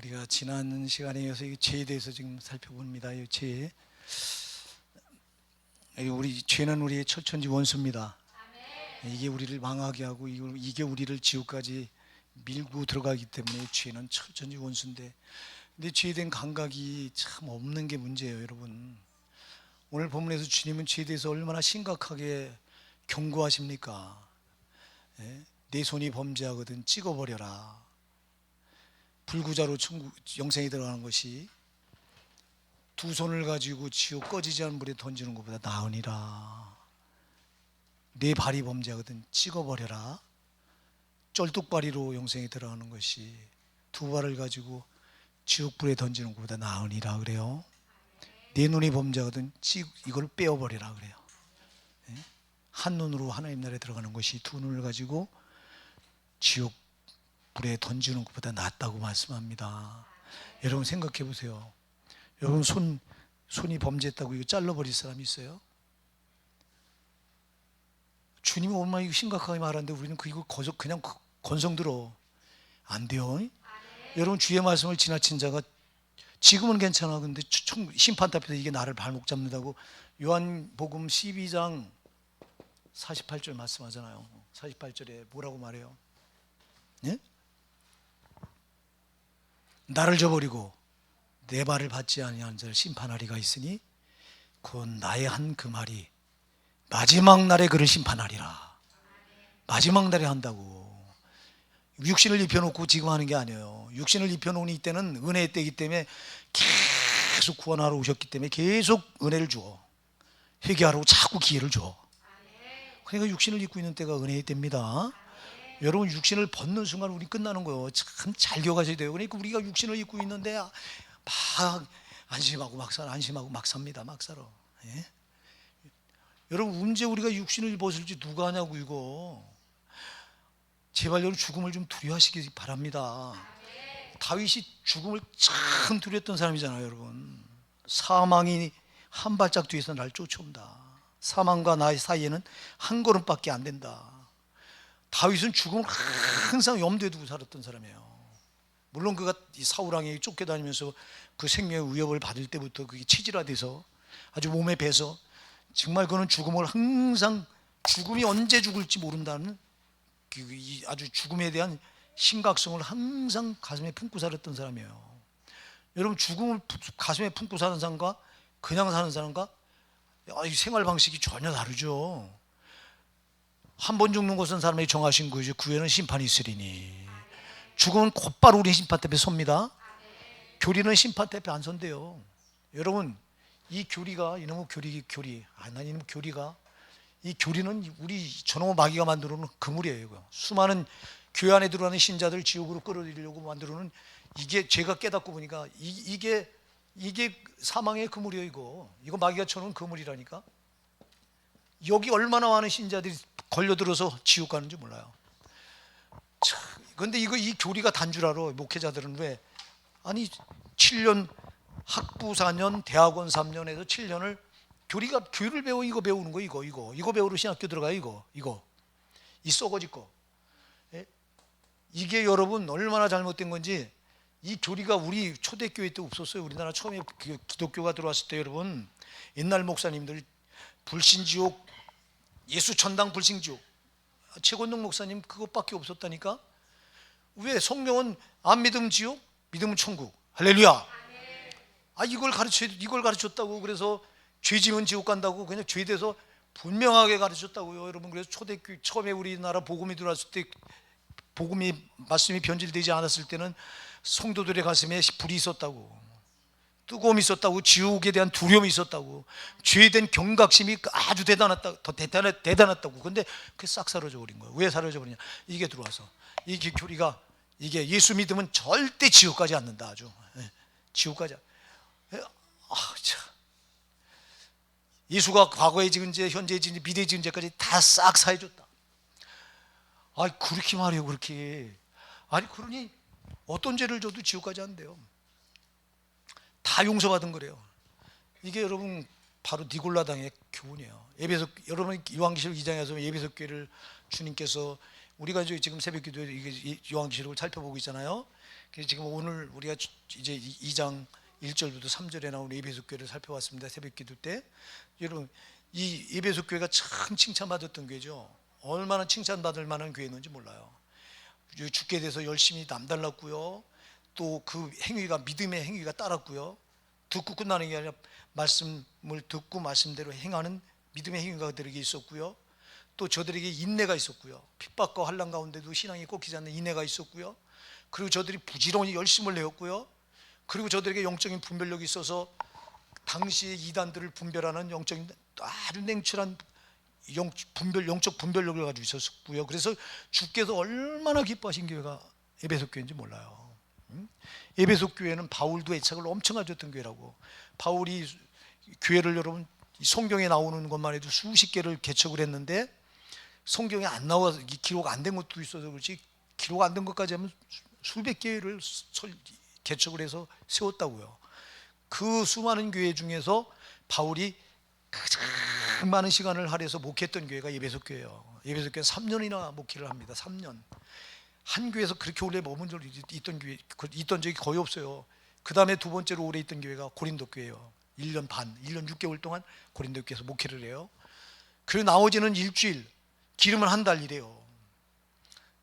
우리가 지난 시간에 이어서 이 죄에 대해서 지금 살펴봅니다. 이 죄, 우리 죄는 우리의 천지 원수입니다. 이게 우리를 망하게 하고 이게 우리를 지옥까지 밀고 들어가기 때문에 죄는 천지 원수인데, 근데 죄에 대한 감각이 참 없는 게 문제예요, 여러분. 오늘 본문에서 주님은 죄에 대해서 얼마나 심각하게 경고하십니까? 내 손이 범죄하거든 찍어버려라. 불구자로 영생에 들어가는 것이 두 손을 가지고 지옥 꺼지지 않은 불에 던지는 것보다 나으니라. 내 발이 범죄하거든 찍어버려라. 쩔뚝발이로 영생에 들어가는 것이 두 발을 가지고 지옥 불에 던지는 것보다 나으니라 그래요. 내 눈이 범죄하거든 이걸 빼어버리라 그래요. 한 눈으로 하나님 나라에 들어가는 것이 두 눈을 가지고 지옥 불에 던지는 것보다 낫다고 말씀합니다. 여러분 생각해 보세요. 여러분 손이 범죄했다고 이거 잘라버릴 사람이 있어요? 주님이 얼마나 심각하게 말하는데 우리는 이거 그냥 건성 들어. 안 돼요. 여러분 주의 말씀을 지나친 자가 지금은 괜찮아. 근데 심판 앞에서 이게 나를 발목 잡는다고 요한복음 12장 48절 말씀하잖아요. 48절에 뭐라고 말해요? 네? 나를 저버리고 내 발을 받지 아니한 자를 심판하리가 있으니 곧 나의 한 그 말이 마지막 날에 그를 심판하리라. 마지막 날에 한다고. 육신을 입혀놓고 지금 하는 게 아니에요. 육신을 입혀놓은 이때는 은혜의 때이기 때문에 계속 구원하러 오셨기 때문에 계속 은혜를 줘. 회개하라고 자꾸 기회를 줘. 그러니까 육신을 입고 있는 때가 은혜의 때입니다. 여러분 육신을 벗는 순간 우리 끝나는 거예요. 참 잘 기억하셔야 돼요. 그러니까 우리가 육신을 입고 있는데 막 안심하고 막 삽니다. 막 살아. 예? 여러분 언제 우리가 육신을 벗을지 누가 하냐고 이거. 제발 여러분 죽음을 좀 두려워하시기 바랍니다. 다윗이 죽음을 참 두려웠던 사람이잖아요, 여러분. 사망이 한 발짝 뒤에서 날 쫓아온다. 사망과 나의 사이에는 한 걸음밖에 안 된다. 다윗은 죽음을 항상 염두에 두고 살았던 사람이에요. 물론 그가 사울왕에게 쫓겨다니면서 그 생명의 위협을 받을 때부터 그게 체질화돼서 아주 몸에 배서 정말 그는 죽음을 항상 죽음이 언제 죽을지 모른다는 아주 죽음에 대한 심각성을 항상 가슴에 품고 살았던 사람이에요. 여러분 죽음을 가슴에 품고 사는 사람과 그냥 사는 사람과 생활 방식이 전혀 다르죠. 한 번 죽는 것은 사람이 정하신 거죠. 그 후에는 심판이 있으리니. 죽음은 곧바로 우리 심판 앞에 섭니다. 교리는 심판 앞에 안 선대요. 여러분 이 교리가 이놈의 교리가 이 교리는 우리 저놈의 마귀가 만들어 놓은 그물이에요. 수많은 교회 안에 들어가는 신자들 지옥으로 끌어들이려고 만들어 놓은 이게 제가 깨닫고 보니까 이게 사망의 그물이에요. 이거 마귀가 쳐놓은 그물이라니까. 여기 얼마나 많은 신자들이 걸려들어서 지옥 가는지 몰라요. 그런데 이 교리가 단 줄 알아. 목회자들은 왜? 아니 7년 학부 4년 대학원 3년에서 7년을 교리를 배워. 이거 배우는 거 이거 배우러 신학교 들어가. 이거 이 썩어질 거. 이게 여러분 얼마나 잘못된 건지. 이 교리가 우리 초대교회 때 없었어요. 우리나라 처음에 기독교가 들어왔을 때 여러분 옛날 목사님들 불신지옥, 예수천당 불신지옥, 최권동 목사님 그것밖에 없었다니까. 왜? 성경은 안 믿으면 지옥, 믿으면 천국. 할렐루야. 이걸 가르쳤다고. 그래서 죄 지면 지옥 간다고 그냥 죄에 대해서 분명하게 가르쳤다고요, 여러분. 그래서 초대교회 처음에 우리나라 복음이 들어왔을 때 말씀이 변질되지 않았을 때는 성도들의 가슴에 불이 있었다고, 뜨거움이 있었다고, 지옥에 대한 두려움이 있었다고, 죄에 대한 경각심이 아주 대단했다고. 근데 그게 싹 사라져 버린 거예요. 왜 사라져 버리냐? 이게 들어와서 이게 교리가 이게 예수 믿으면 절대 지옥 가지 않는다. 아주 지옥 가지. 예수가 과거에 지은 죄, 현재에 지은 죄, 미래에 지은 죄까지 다 싹 사해줬다. 그렇게 말해요. 그렇게. 그러니 어떤 죄를 져도 지옥 가지 않는데요. 다 용서받은 거래요. 이게 여러분 바로 니골라당의 교훈이에요. 여러분 요한계시록 2장에서 에베소 교회를 주님께서 우리가 지금 새벽기도에 요한계시록을 살펴보고 있잖아요. 그래서 지금 오늘 우리가 이제 2장 1절부터 3절에 나오는 에베소 교회를 살펴봤습니다. 새벽 기도 때. 여러분, 이 에베소 교회가 참 칭찬받았던 교회죠. 얼마나 칭찬받을 만한 교회였는지 몰라요. 주께 대해서 열심히 남달랐고요. 또 그 행위가 믿음의 행위가 따랐고요. 듣고 끝나는 게 아니라 말씀을 듣고 말씀대로 행하는 믿음의 행위가 그들에게 있었고요. 또 저들에게 인내가 있었고요. 핍박과 환난 가운데도 신앙이 꺾이지 않는 인내가 있었고요. 그리고 저들이 부지런히 열심을 내었고요. 그리고 저들에게 영적인 분별력이 있어서 당시의 이단들을 분별하는 영적인 아주 냉철한 영적 분별력을 가지고 있었고요. 그래서 주께서 얼마나 기뻐하신 교회가 에베소 교회인지 몰라요. 에베소 교회는 바울도 애착을 엄청 가졌던 교회라고. 바울이 교회를 여러분 성경에 나오는 것만 해도 수십 개를 개척을 했는데 성경에 안 나와 기록 안 된 것도 있어서 그렇지 기록 안 된 것까지 하면 수백 개를 개척을 해서 세웠다고요. 그 수많은 교회 중에서 바울이 가장 많은 시간을 할애해서 목회했던 교회가 에베소 교회예요. 에베소 교회 3년이나 목회를 합니다. 3년. 한 교회에서 그렇게 오래 머문 있던 적이 거의 없어요. 그 다음에 두 번째로 오래 있던 교회가 고린도 교회예요. 1년 반, 1년 6개월 동안 고린도 교회에서 목회를 해요. 그리고 나머지는 일주일, 길으면 한 달 이래요.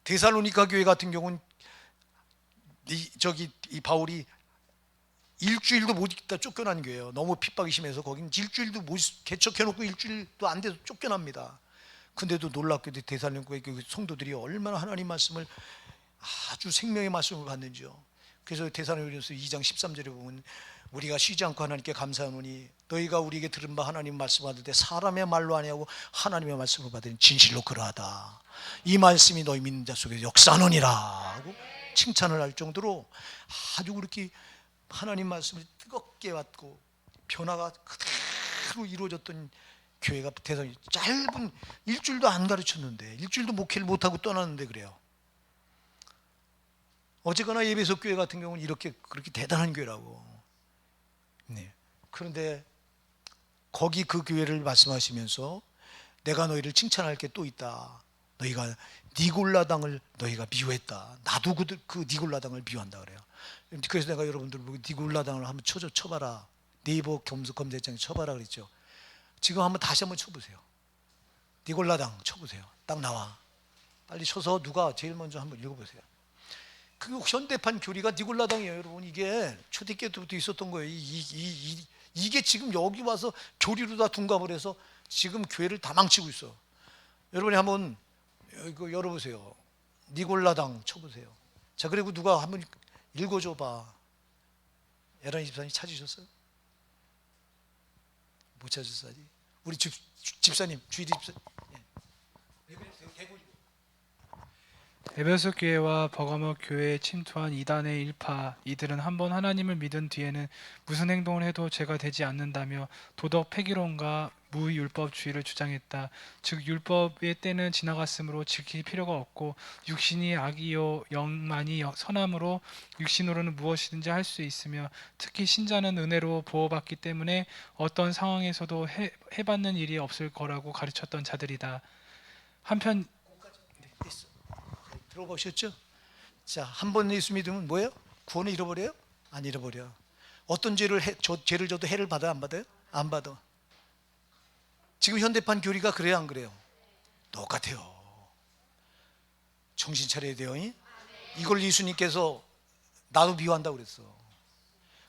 데살로니가 교회 같은 경우는 이 바울이 일주일도 못 있다 쫓겨난 교회예요. 너무 핍박이 심해서 거긴 일주일도 못 개척해놓고 일주일도 안 돼서 쫓겨납니다. 근데도 놀랍게도 데살로니가 교회 성도들이 얼마나 하나님 말씀을 아주 생명의 말씀을 받는지요. 그래서 데살로니가서 2장 13절에 보면 우리가 쉬지 않고 하나님께 감사하노니 너희가 우리에게 들은 바 하나님 말씀 받을 때 사람의 말로 아니하고 하나님의 말씀을 받으니 진실로 그러하다. 이 말씀이 너희 믿는 자 속에 역사하느니라 하고 칭찬을 할 정도로 아주 그렇게 하나님 말씀을 뜨겁게 받고 변화가 그대로 이루어졌던 교회가 대단히 짧은 일주일도 안 가르쳤는데 일주일도 목회를 못하고 떠났는데 그래요. 어쨌거나 에베소 교회 같은 경우는 그렇게 대단한 교회라고. 네. 그런데 거기 그 교회를 말씀하시면서 내가 너희를 칭찬할 게 또 있다. 너희가 니골라당을 너희가 미워했다. 나도 그 니골라당을 미워한다 그래요. 그래서 내가 여러분들 보고 니골라당을 한번 쳐봐라. 네이버 검색창에 쳐봐라 그랬죠. 지금 다시 한번 쳐보세요. 니골라당 쳐보세요. 딱 나와. 빨리 쳐서 누가 제일 먼저 한번 읽어보세요. 그 현대판 교리가 니골라당이에요, 여러분. 이게 초대교회 때부터 있었던 거예요. 이게 지금 여기 와서 교리로 다 둔갑을 해서 지금 교회를 다 망치고 있어. 여러분이 한번 이거 열어보세요. 니골라당 쳐보세요. 자, 그리고 누가 한번 읽어줘봐. 에란 집사님 찾으셨어요? 못 찾으셨어 아직? 우리 집사님, 주일이 집사님. 에베소 교회와 버가모 교회에 침투한 이단의 일파, 이들은 한번 하나님을 믿은 뒤에는 무슨 행동을 해도 죄가 되지 않는다며 도덕 폐기론과 무율법주의를 주장했다. 즉 율법의 때는 지나갔으므로 지킬 필요가 없고 육신이 악이요 영만이 선함으로 육신으로는 무엇이든지 할 수 있으며 특히 신자는 은혜로 보호받기 때문에 어떤 상황에서도 해받는 일이 없을 거라고 가르쳤던 자들이다. 한편 들어보셨죠? 자, 한 번 예수 믿으면 뭐예요? 구원을 잃어버려요? 안 잃어버려. 어떤 죄를 져도 해를 받아요? 안 받아요? 안 받아. 지금 현대판 교리가 그래요? 안 그래요? 똑같아요. 정신 차려야 돼요. 이걸 예수님께서 나도 미워한다고 그랬어.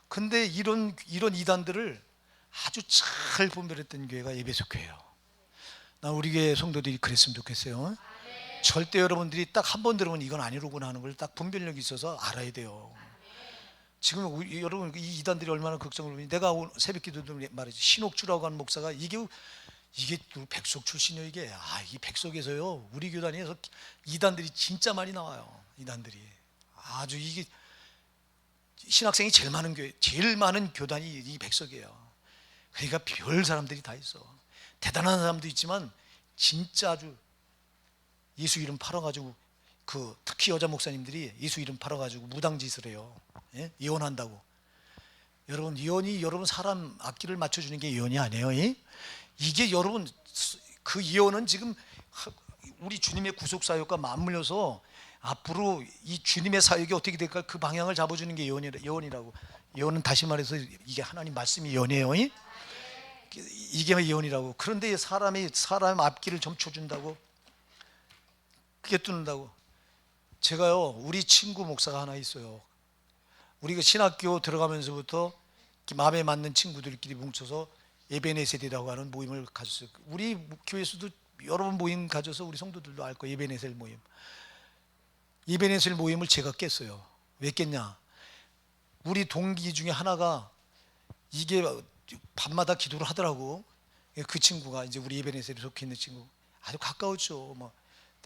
근데 이런 이단들을 아주 잘 분별했던 교회가 에베소 교회예요. 난 우리 교회 성도들이 그랬으면 좋겠어요. 절대 여러분들이 딱 한 번 들으면 이건 아니로구나 하는 걸 딱 분별력이 있어서 알아야 돼요. 지금 여러분 이 이단들이 얼마나 걱정을 하니 내가 새벽 기도도 말이죠. 신옥주라고 하는 목사가 이게 또 백석 출신이에요. 이게 이 백석에서요 우리 교단에서 이단들이 진짜 많이 나와요. 이단들이 아주 이게 신학생이 제일 많은 교단이 이 백석이에요. 그러니까 별 사람들이 다 있어. 대단한 사람도 있지만 진짜 아주 예수 이름 팔아가지고 특히 여자 목사님들이 예수 이름 팔아가지고 무당짓을 해요. 예? 예언한다고. 여러분 예언이 여러분 사람 앞길을 맞춰주는 게 예언이 아니에요. 이게 여러분 그 예언은 지금 우리 주님의 구속사역과 맞물려서 앞으로 이 주님의 사역이 어떻게 될까 그 방향을 잡아주는 게 예언이라고. 예언은 다시 말해서 이게 하나님 말씀이 예언이에요. 이게 예언이라고. 그런데 사람 앞길을 점쳐준다고, 그게 뚫는다고. 제가요, 우리 친구 목사가 하나 있어요. 우리가 신학교 들어가면서부터 마음에 맞는 친구들끼리 뭉쳐서 에베네셀이라고 하는 모임을 가졌어요. 우리 교회에서도 여러 번 모임 가져서 우리 성도들도 알 거예요. 에베네셀 모임. 에베네셀 모임을 제가 깼어요. 왜 깼냐? 우리 동기 중에 하나가 이게 밤마다 기도를 하더라고. 그 친구가 이제 우리 에베네셀에 속해 있는 친구, 아주 가까웠죠. 뭐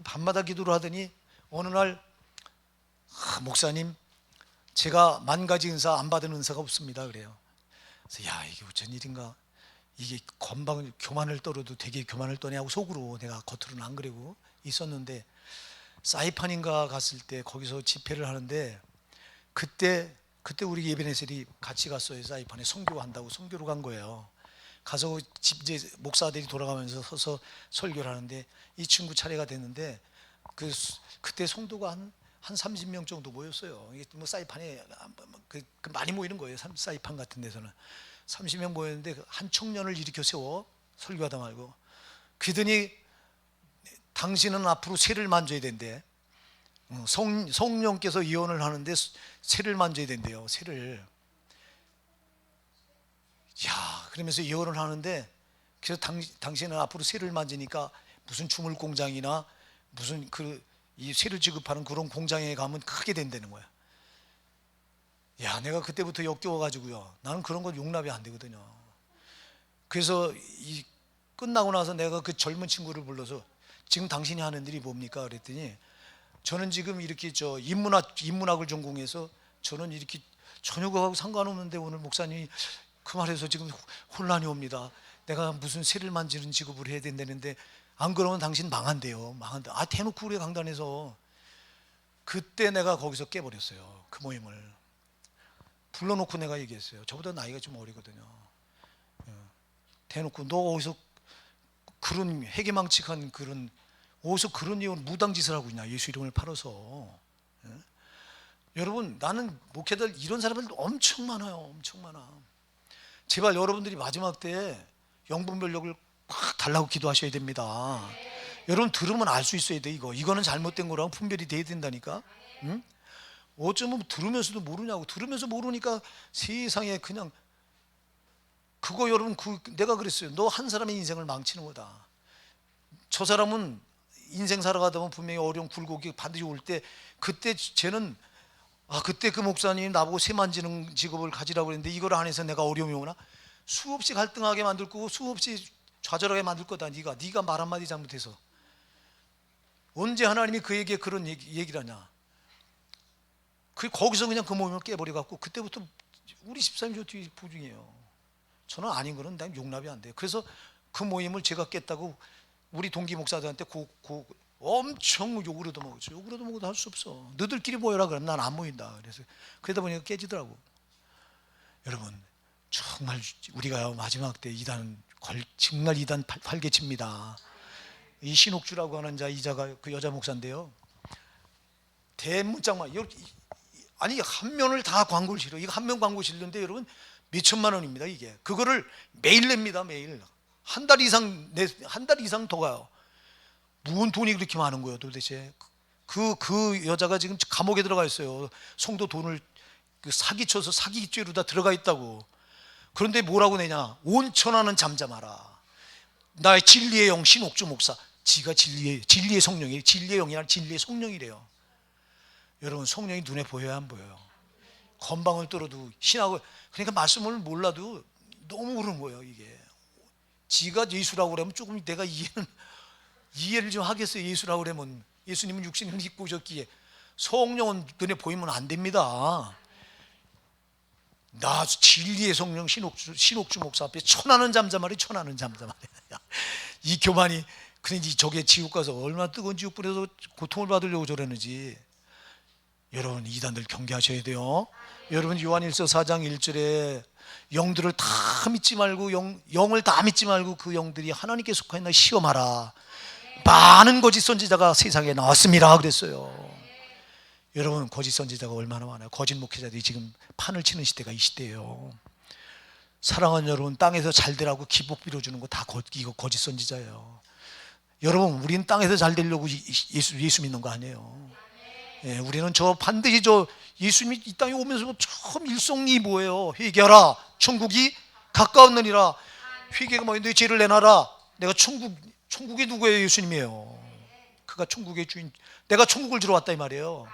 밤마다 기도를 하더니 어느 날, 목사님, 제가 10,000가지 은사 안 받은 은사가 없습니다. 그래요. 그래서 야, 이게 어쩐 일인가? 이게 교만을 떨어도 되게 교만을 떠네 하고 속으로, 내가 겉으로는 안 그러고 있었는데, 사이판인가 갔을 때 거기서 집회를 하는데, 그때 우리 에베네셀이 같이 갔어요. 사이판에 선교한다고 선교로 간 거예요. 가서 이제 목사들이 돌아가면서 서서 설교를 하는데 이 친구 차례가 됐는데, 그때 성도가 한 30명 정도 모였어요. 이게 뭐 사이판에 많이 모이는 거예요. 사이판 같은 데서는 30명 모였는데 한 청년을 일으켜 세워 설교하다 말고, 그러더니 당신은 앞으로 새를 만져야 된대. 성령께서 예언을 하는데 새를 만져야 된대요. 새를. 야, 그러면서 예언을 하는데, 그래서 당신은 앞으로 새를 만지니까 무슨 주물 공장이나 무슨 이 새를 지급하는 그런 공장에 가면 크게 된다는 거야. 야, 내가 그때부터 역겨워가지고요, 나는 그런 건 용납이 안 되거든요. 그래서 끝나고 나서 내가 그 젊은 친구를 불러서, 지금 당신이 하는 일이 뭡니까? 그랬더니, 저는 지금 이렇게 인문학을 전공해서 저는 이렇게 전혀 그하고 상관없는데 오늘 목사님이 그 말해서 지금 혼란이 옵니다. 내가 무슨 새를 만지는 직업을 해야 된다는데 안 그러면 당신 망한대요. 망한다. 대놓고 우리 강단에서. 그때 내가 거기서 깨버렸어요. 그 모임을 불러놓고 내가 얘기했어요. 저보다 나이가 좀 어리거든요. 대놓고 너 어디서 그런 해괴망측한 어디서 그런 무당짓을 하고 있냐, 예수 이름을 팔아서. 여러분, 나는 목회자들 이런 사람들 엄청 많아요. 엄청 많아. 제발 여러분들이 마지막 때에 영분별력을 팍 달라고 기도하셔야 됩니다. 여러분 들으면 알 수 있어야 돼. 이거는 잘못된 거라고 분별이 돼야 된다니까. 응? 어쩌면 들으면서도 모르냐고. 들으면서 모르니까 세상에 그냥 그거. 여러분, 내가 그랬어요. 너 한 사람의 인생을 망치는 거다. 저 사람은 인생 살아가다 보면 분명히 어려운 굴곡이 반드시 올 때, 그때 쟤는 그때 그 목사님이 나보고 새 만지는 직업을 가지라고 그랬는데 이걸 안 해서 내가 어려움이 오나? 수없이 갈등하게 만들 거고 수없이 좌절하게 만들 거다. 네가 말 한마디 잘못해서. 언제 하나님이 그에게 그런 얘기를 하냐? 거기서 그냥 그 모임을 깨버려갖고, 그때부터 우리 집사님 저 뒤에 보증이에요. 저는 아닌 거는 난 용납이 안 돼요. 그래서 그 모임을 제가 깼다고 우리 동기 목사들한테 엄청 욕을 얻어먹었죠. 욕을 얻어먹어도 할 수 없어. 너들끼리 모여라 그러면 난 안 모인다. 그래서 그러다 보니까 깨지더라고. 여러분, 정말 우리가 마지막 때 정말 이단 활개칩니다. 이 신옥주라고 하는 이자가 그 여자 목사인데요, 대문짝만, 아니 한 면을 다 광고를 실어. 이거 한 면 광고 실는데 여러분 몇천만 원입니다. 이게 그거를 매일 냅니다. 매일 한 달 이상 더 가요. 무슨 돈이 그렇게 많은 거예요 도대체? 그 여자가 지금 감옥에 들어가 있어요. 성도 돈을 사기쳐서 사기죄로 다 들어가 있다고. 그런데 뭐라고 내냐? 온천하는 잠잠하라. 나의 진리의 영 신옥주 목사. 지가 진리의 성령이, 진리의 영이 아니라 진리의 성령이래요. 여러분, 성령이 눈에 보여야 안 보여요? 건방을 떨어도 신학을, 그러니까 말씀을 몰라도 너무 그런 거예요. 이게 지가 예수라고 그러면 조금 내가 이해를 좀 하겠어요. 예수라고 그러면 예수님은 육신을 입고 오셨기에 성령은 눈에 보이면 안 됩니다. 나 진리의 성령 신옥주 목사 앞에 천하는 잠잠하리. 이 교만이, 그런지 저게 지옥 가서 얼마나 뜨거운 지옥 불에서 고통을 받으려고 저러는지. 여러분, 이단들 경계하셔야 돼요. 여러분, 요한일서 4장 1절에 영들을 다 믿지 말고 영을 다 믿지 말고 그 영들이 하나님께 속하였나 시험하라. 많은 거짓 선지자가 세상에 나왔습니다 그랬어요. 여러분, 거짓 선지자가 얼마나 많아요. 거짓 목회자들이 지금 판을 치는 시대가 이 시대예요. 사랑하는 여러분, 땅에서 잘 되라고 기복 빌어주는 거 다 이거 거짓 선지자예요. 여러분, 우리는 땅에서 잘 되려고 예수 믿는 거 아니에요. 예, 우리는 반드시 예수님이 이 땅에 오면서 처음 일성이 뭐예요? 회개하라, 천국이 가까웠느니라. 회개가 뭐예요? 내 죄를 내놔라. 내가 천국이 누구예요? 예수님이에요. 그가 천국의 주인. 내가 천국을 주러 왔다 이 말이에요.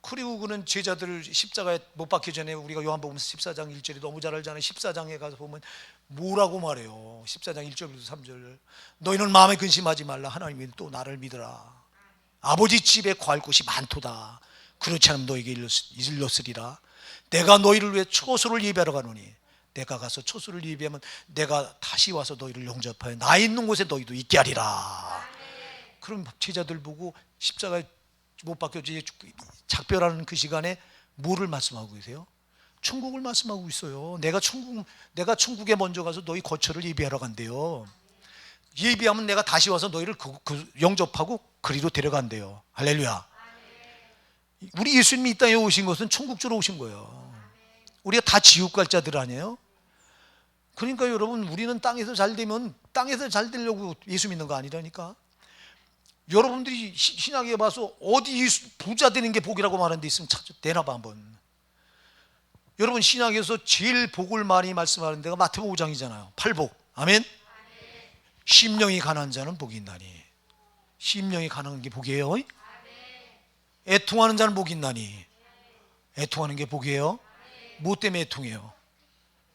그리고 그는 제자들을 십자가에 못 박기 전에, 우리가 요한복음 14장 1절이 너무 잘 알잖아요. 14장에 가서 보면 뭐라고 말해요? 14장 1절부터 3절. 너희는 마음에 근심하지 말라. 하나님이 또 나를 믿으라. 아버지 집에 거할 곳이 많도다. 그렇지 않으면 너에게 일렀으리라. 내가 너희를 위해 초소를 예비하러 가노니, 내가 가서 초소를 예비하면 내가 다시 와서 너희를 영접하여 나 있는 곳에 너희도 있게 하리라. 그럼 제자들 보고 십자가에 못 박혀 작별하는 그 시간에 뭐를 말씀하고 계세요? 천국을 말씀하고 있어요. 내가 천국에 먼저 가서 너희 거처를 예비하러 간대요. 예비하면 내가 다시 와서 너희를 영접하고 그리로 데려간대요. 할렐루야. 우리 예수님이 이 땅에 오신 것은 천국 주러 오신 거예요. 우리가 다 지옥 갈 자들 아니에요? 그러니까 여러분, 우리는 땅에서 잘 되면 땅에서 잘 되려고 예수 믿는 거 아니라니까. 여러분들이 신약에 봐서 어디 부자 되는 게 복이라고 말하는 데 있으면 내놔봐 한번. 여러분, 신약에서 제일 복을 많이 말씀하는 데가 마태복음 5장이잖아요. 팔복. 아멘. 심령이 가난한 자는 복이 있나니. 심령이 가난한 게 복이에요. 애통하는 자는 복이 있나니. 애통하는 게 복이에요. 뭐 때문에 애통해요?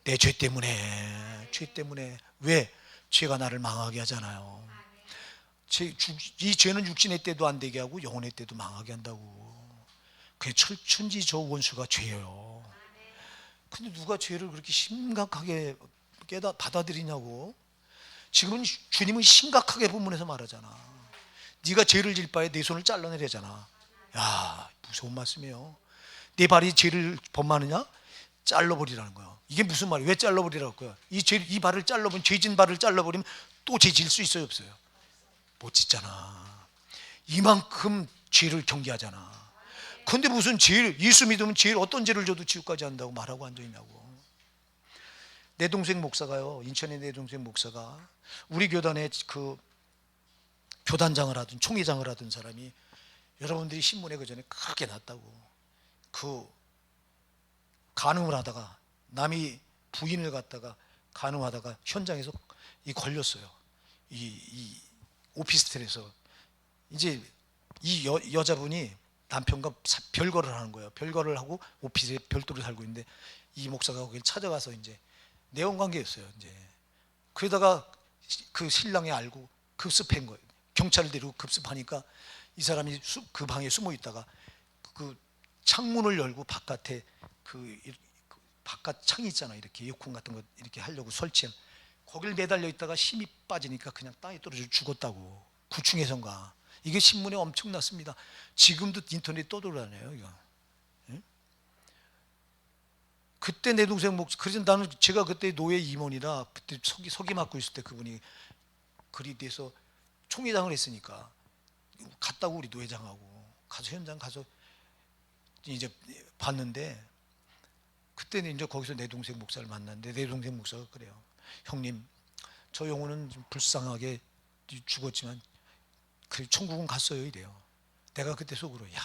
내 죄 때문에. 죄 때문에. 왜? 죄가 나를 망하게 하잖아요. 이 죄는 육신의 때도 안 되게 하고 영혼의 때도 망하게 한다고. 그게 천지 저 원수가 죄예요. 근데 누가 죄를 그렇게 심각하게 받아들이냐고. 지금은 주님은 심각하게 본문에서 말하잖아. 네가 죄를 질 바에 내 손을 잘라내려잖아. 야, 무서운 말씀이에요. 내 발이 죄를 범하느냐? 잘라버리라는 거예요. 이게 무슨 말이에요? 왜 잘라버리라고 거야? 이 발을 잘라버리면, 죄진 발을 잘라버리면 또 죄 질 수 있어요, 없어요? 못 짓잖아. 이만큼 죄를 경계하잖아. 근데 무슨 예수 믿으면 어떤 죄를 져도 지옥까지 한다고 말하고 앉아있냐고. 내 동생 목사가요, 인천의 내 동생 목사가 우리 교단에 그 교단장을 하든 총회장을 하던 사람이, 여러분들이 신문에 그 전에 크게 났다고, 그 간음을 하다가, 남이 부인을 갖다가 간음하다가 현장에서 걸렸어요. 이 오피스텔에서. 이제 이 여자분이 남편과 별거를 하는 거예요. 별거를 하고 오피스에 별도로 살고 있는데, 이 목사가 거기를 찾아가서 이제 내원 관계였어요. 이제 그러다가 그 신랑이 알고 급습한 거예요. 경찰을 데리고 급습하니까 이 사람이 그 방에 숨어 있다가 그 창문을 열고 바깥에 그 바깥 창이 있잖아. 이렇게 에어컨 같은 거 이렇게 하려고 설치한, 거길 매달려 있다가 힘이 빠지니까 그냥 땅에 떨어져 죽었다고. 9층에선가. 이게 신문에 엄청 났습니다. 지금도 인터넷 떠돌아다녀요, 이거. 예? 그때 내 동생 그래서 나는, 제가 그때 노예 임원이라 그때 서기 맡고 있을 때 그분이 그리 돼서 총회장을 했으니까 갔다고, 우리 노회장하고 가서 현장 가서 이제 봤는데, 그때는 이제 거기서 내 동생 목사를 만났는데, 내 동생 목사가 그래요. 형님, 저 영혼은 좀 불쌍하게 죽었지만 그 천국은 갔어요, 이래요. 내가 그때 속으로, 야,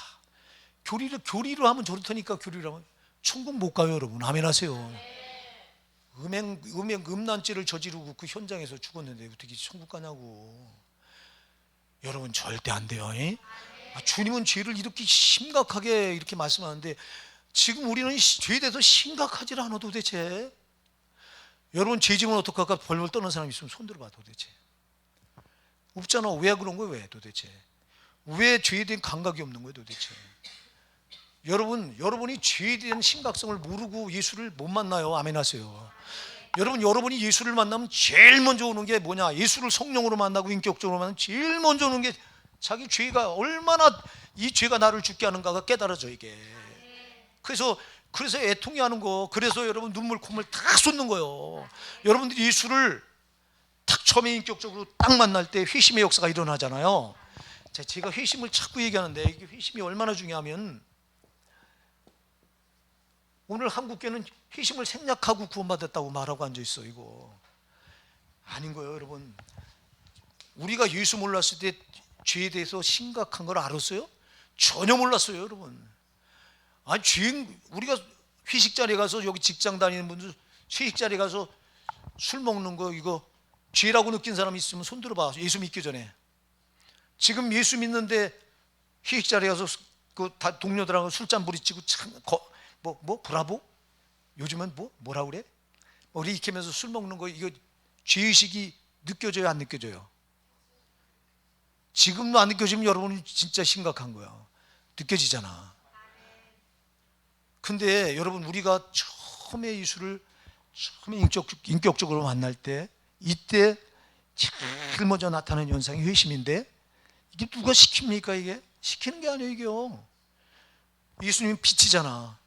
교리로 하면 저렇다니까. 교리로 하면 천국 못 가요, 여러분. 아멘 하세요. 음란죄를 저지르고 그 현장에서 죽었는데 어떻게 천국 가냐고. 여러분, 절대 안 돼요. 주님은 죄를 이렇게 심각하게 이렇게 말씀하는데, 지금 우리는 죄에 대해서 심각하지 않아 도대체. 여러분, 죄 지면 어떡할까? 벌벌 떠는 사람 있으면 손 들어봐. 도대체 없잖아. 왜 그런 거예요? 왜 도대체? 왜 죄에 대한 감각이 없는 거예요 도대체? 여러분이 죄에 대한 심각성을 모르고 예수를 못 만나요. 아멘 하세요. 여러분이 예수를 만나면 제일 먼저 오는 게 뭐냐? 예수를 성령으로 만나고 인격적으로 만나면 제일 먼저 오는 게, 자기 죄가 얼마나 이 죄가 나를 죽게 하는가가 깨달아져, 이게. 그래서 애통이 하는 거. 그래서 여러분 눈물 콧물 다 쏟는 거예요. 여러분들이 예수를 딱 처음에 인격적으로 딱 만날 때 회심의 역사가 일어나잖아요. 제가 회심을 자꾸 얘기하는데 이게 회심이 얼마나 중요하면 오늘 한국교회는 회심을 생략하고 구원받았다고 말하고 앉아있어. 이거 아닌 거예요 여러분. 우리가 예수 몰랐을 때 죄에 대해서 심각한 걸 알았어요? 전혀 몰랐어요 여러분. 아니 우리가 회식 자리에 가서, 여기 직장 다니는 분들 회식 자리에 가서 술 먹는 거 이거 죄라고 느낀 사람 있으면 손 들어봐. 예수 믿기 전에. 지금 예수 믿는데 회식 자리에 가서 그 동료들하고 술잔 부리치고 브라보? 요즘은 뭐라 그래? 우리 익히면서 술 먹는 거 이거 죄의식이 느껴져요 안 느껴져요? 지금도 안 느껴지면 여러분이 진짜 심각한 거야. 느껴지잖아. 근데 여러분 우리가 처음에 예수를 처음에 인격적으로 만날 때 이때 제일 먼저 나타나는 현상이 회심인데 이게 누가 시킵니까? 이게 시키는 게 아니에요. 이게요. 예수님은 빛이잖아.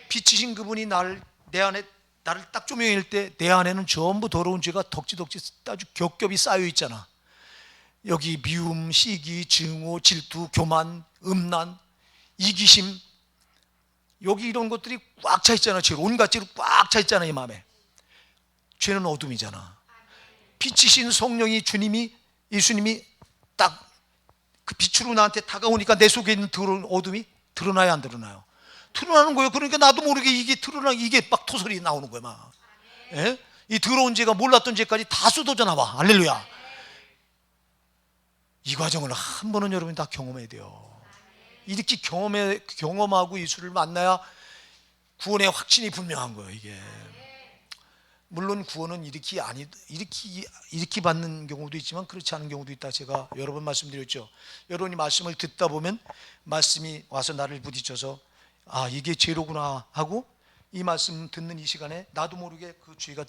빛이신 그분이 내 안에 나를 딱 조명일 때 내 안에는 전부 더러운 죄가 덕지덕지 아주 겹겹이 쌓여 있잖아. 여기 미움, 시기, 증오, 질투, 교만, 음란, 이기심, 여기 이런 것들이 꽉 차 있잖아. 죄로 온갖 죄로 꽉 차 있잖아. 이 마음에. 죄는 어둠이잖아. 빛이신 성령이 예수님이 딱 그 빛으로 나한테 다가오니까 내 속에 있는 더러운 어둠이 드러나요 안 드러나요? 드러나는 거예요. 그러니까 나도 모르게 이게 막 토설이 나오는 거야 막. 예? 이 더러운 죄가 몰랐던 죄까지 다 쏟아져 나와. 할렐루야. 이 과정을 한 번은 여러분이 다 경험해야 돼요. 이렇게 경험하고 예수를 만나야 구원의 확신이 분명한 거예요. 이게 물론 구원은 이렇게 받는 경우도 있지만 그렇지 않은 경우도 있다. 제가 여러 번 말씀드렸죠. 여러분이 말씀을 듣다 보면 말씀이 와서 나를 부딪혀서 아 이게 죄로구나 하고 이 말씀 듣는 이 시간에 나도 모르게 그 죄가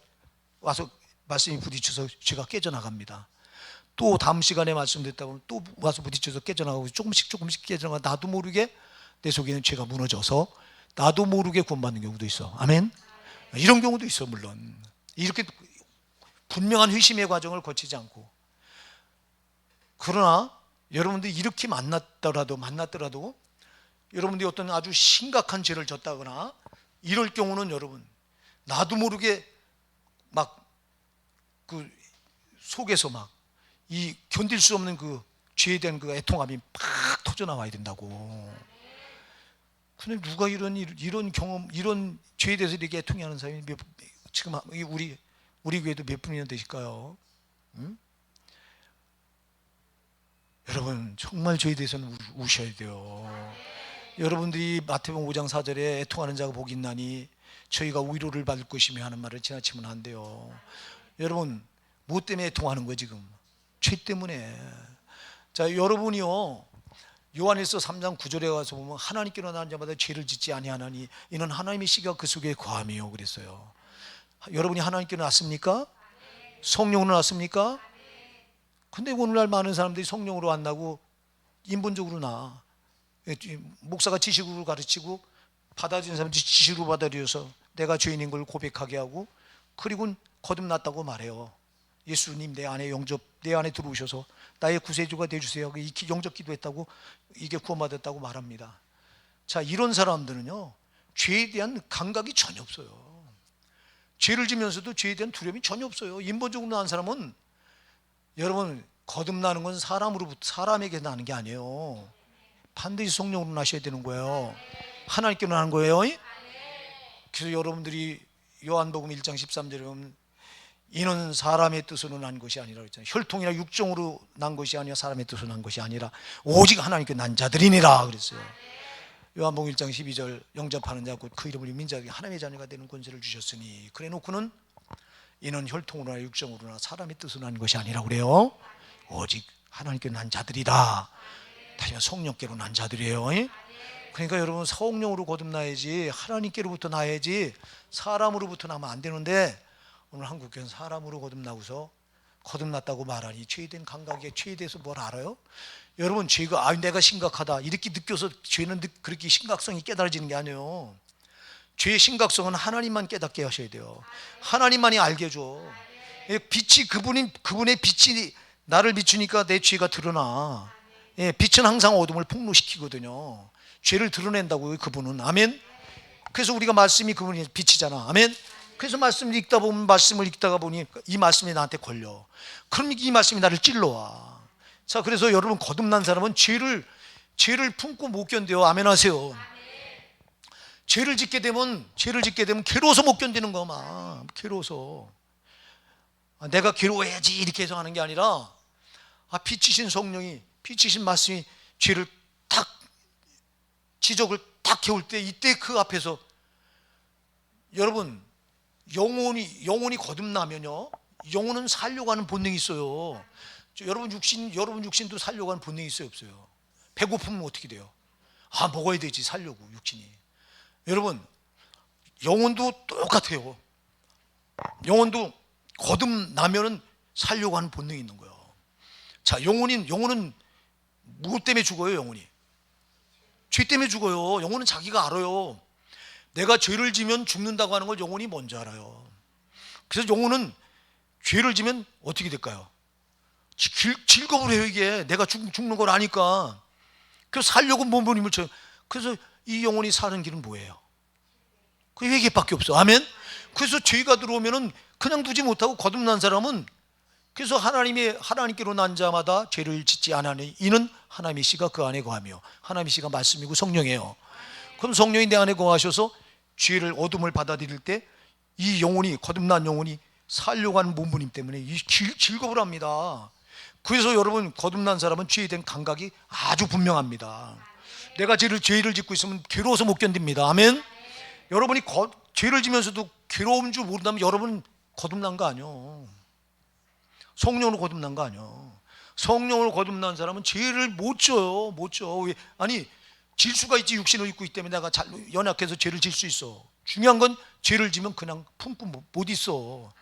와서 말씀이 부딪혀서 죄가 깨져나갑니다. 또 다음 시간에 말씀 듣다 보면 또 와서 부딪혀서 깨져나가고 조금씩 깨져나가 나도 모르게 내 속에 있는 죄가 무너져서 나도 모르게 구원받는 경우도 있어. 아멘. 이런 경우도 있어. 물론 이렇게 분명한 회심의 과정을 거치지 않고. 그러나 여러분들이 이렇게 만났더라도 여러분들이 어떤 아주 심각한 죄를 졌다거나 이럴 경우는 여러분 나도 모르게 막 그 속에서 막 이 견딜 수 없는 그 죄에 대한 그 애통함이 팍 터져 나와야 된다고. 근데 누가 이런 경험, 이런 죄에 대해서 이렇게 애통해하는 사람이 지금 우리 교회도 몇 분이나 되실까요? 응? 여러분 정말 죄에 대해서는 우셔야 돼요. 여러분들이 마태복음 5장 4절에 애통하는 자가 복이 있나니 저희가 위로를 받을 것이며 하는 말을 지나치면 안 돼요. 여러분 뭐 때문에 애통하는 거예요 지금? 죄 때문에. 자 여러분이요 요한일서 3장 9절에 가서 보면 하나님께로 나는 자마다 죄를 짓지 아니하나니 이는 하나님의 씨가 그 속에 거함이요 그랬어요. 여러분이 하나님께로 났습니까? 성령으로 났습니까? 근데 오늘날 많은 사람들이 성령으로 안 나고 인본적으로 나. 목사가 지식으로 가르치고 받아들이는 사람들이 지식으로 받아들여서 내가 죄인인 걸 고백하게 하고 그리고 거듭났다고 말해요. 예수님 내 안에 들어오셔서 나의 구세주가 되어주세요. 영접 기도했다고 이게 구원받았다고 말합니다. 자 이런 사람들은요 죄에 대한 감각이 전혀 없어요. 죄를 지면서도 죄에 대한 두려움이 전혀 없어요. 인본적으로 난 사람은 여러분 거듭나는 건 사람에게 나는 게 아니에요. 반드시 성령으로 나셔야 되는 거예요. 하나님께 나는 거예요. 그래서 여러분들이 요한복음 1장 13절에 보면 이는 사람의 뜻으로 난 것이 아니라 그랬잖아요. 혈통이나 육정으로 난 것이 아니라 사람의 뜻으로 난 것이 아니라 오직 하나님께 난 자들이니라 그랬어요. 요한복음 1장 12절 영접하는 자 곧 그 이름을 믿는 자에게 하나님의 자녀가 되는 권세를 주셨으니 그래 놓고는 이는 혈통으로나 육정으로나 사람의 뜻으로 난 것이 아니라 그래요. 오직 하나님께 난 자들이다. 다시마 성령께로 난 자들이에요. 그러니까 여러분 성령으로 거듭나야지 하나님께로부터 나야지 사람으로부터 나면 안 되는데 오늘 한국교회는 사람으로 거듭났다고 말하니 죄에 대한 감각에 죄에 대해서 뭘 알아요? 여러분 죄가 내가 심각하다 이렇게 느껴서 죄는 그렇게 심각성이 깨달아지는 게 아니에요. 죄의 심각성은 하나님만 깨닫게 하셔야 돼요. 하나님만이 알게 해줘. 빛이 그분의 빛이 나를 비추니까 내 죄가 드러나. 예, 빛은 항상 어둠을 폭로시키거든요. 죄를 드러낸다고요, 그분은. 아멘. 그래서 우리가 말씀이 그분이 빛이잖아. 아멘. 그래서 말씀을 읽다 보면, 말씀을 읽다가 보니 이 말씀이 나한테 걸려. 그럼 이 말씀이 나를 찔러와. 자, 그래서 여러분, 거듭난 사람은 죄를 품고 못 견뎌요. 아멘 하세요. 죄를 짓게 되면 괴로워서 못 견디는 거. 막 괴로워서. 내가 괴로워야지 이렇게 해서 하는 게 아니라, 빛이신 성령이, 빛이신 말씀이 죄를 딱, 지적을 딱 해올 때, 이때 그 앞에서 여러분, 영혼이 거듭나면요, 영혼은 살려고 하는 본능이 있어요. 여러분 육신도 살려고 하는 본능이 있어요, 없어요? 배고프면 어떻게 돼요? 먹어야 되지, 살려고. 육신이. 여러분, 영혼도 똑같아요. 영혼도 거듭나면은 살려고 하는 본능이 있는 거예요. 자, 영혼은 무엇 때문에 죽어요? 영혼이 죄 때문에 죽어요. 영혼은 자기가 알아요. 내가 죄를 지면 죽는다고 하는 걸 영혼이 먼저 알아요. 그래서 영혼은 죄를 지면 어떻게 될까요? 즐거워요. 이게 내가 죽는 걸 아니까. 그래서 살려고 몸을 힘을 쳐요. 그래서 이 영혼이 사는 길은 뭐예요? 그 회개밖에 없어. 아멘. 그래서 죄가 들어오면은 그냥 두지 못하고, 거듭난 사람은, 그래서 하나님께로 난 자마다 죄를 짓지 않으니 이는 하나님의 씨가 그 안에 거하며, 하나님의 씨가 말씀이고 성령이에요. 그럼 성령이 내 안에 거하셔서 죄를, 어둠을 받아들일 때 이 영혼이, 거듭난 영혼이 살려고 하는 몸부림 때문에 즐거움을 합니다. 그래서 여러분, 거듭난 사람은 죄에 대한 감각이 아주 분명합니다. 내가 죄를 짓고 있으면 괴로워서 못 견딥니다. 아멘. 여러분이 죄를 지면서도 괴로운 줄 모른다면 여러분은 거듭난 거 아니요. 성령으로 거듭난 거 아니요. 성령으로 거듭난 사람은 죄를 못 져요. 못 져. 아니, 질 수가 있지. 육신을 입고 있기 때문에 내가 연약해서 죄를 질 수 있어. 중요한 건 죄를 지면 그냥 품고 못 있어.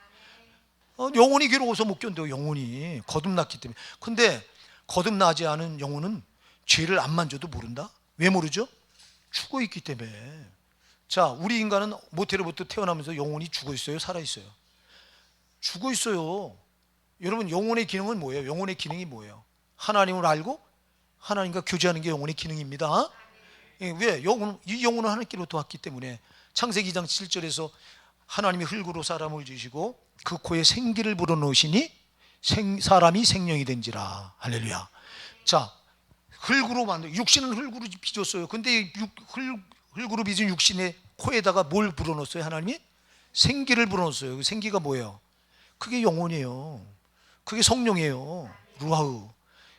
영혼이 괴로워서 못 견뎌요. 영혼이 거듭났기 때문에. 근데 거듭나지 않은 영혼은 죄를 안 만져도 모른다? 왜 모르죠? 죽어 있기 때문에. 자, 우리 인간은 모태로부터 태어나면서 영혼이 죽어 있어요? 살아 있어요? 죽어 있어요. 여러분, 영혼의 기능은 뭐예요? 영혼의 기능이 뭐예요? 하나님을 알고 하나님과 교제하는 게 영혼의 기능입니다. 왜? 이 영혼은 하나님께로부터 왔기 때문에. 창세기 2장 7절에서 하나님이 흙으로 사람을 지으시고 그 코에 생기를 불어넣으시니 사람이 생명이 된지라. 할렐루야. 자, 흙으로 육신은 흙으로 빚었어요. 근데 흙으로 빚은 육신의 코에다가 뭘 불어넣었어요? 하나님이 생기를 불어넣었어요. 그 생기가 뭐예요? 그게 영혼이에요. 그게 성령이에요. 루하우.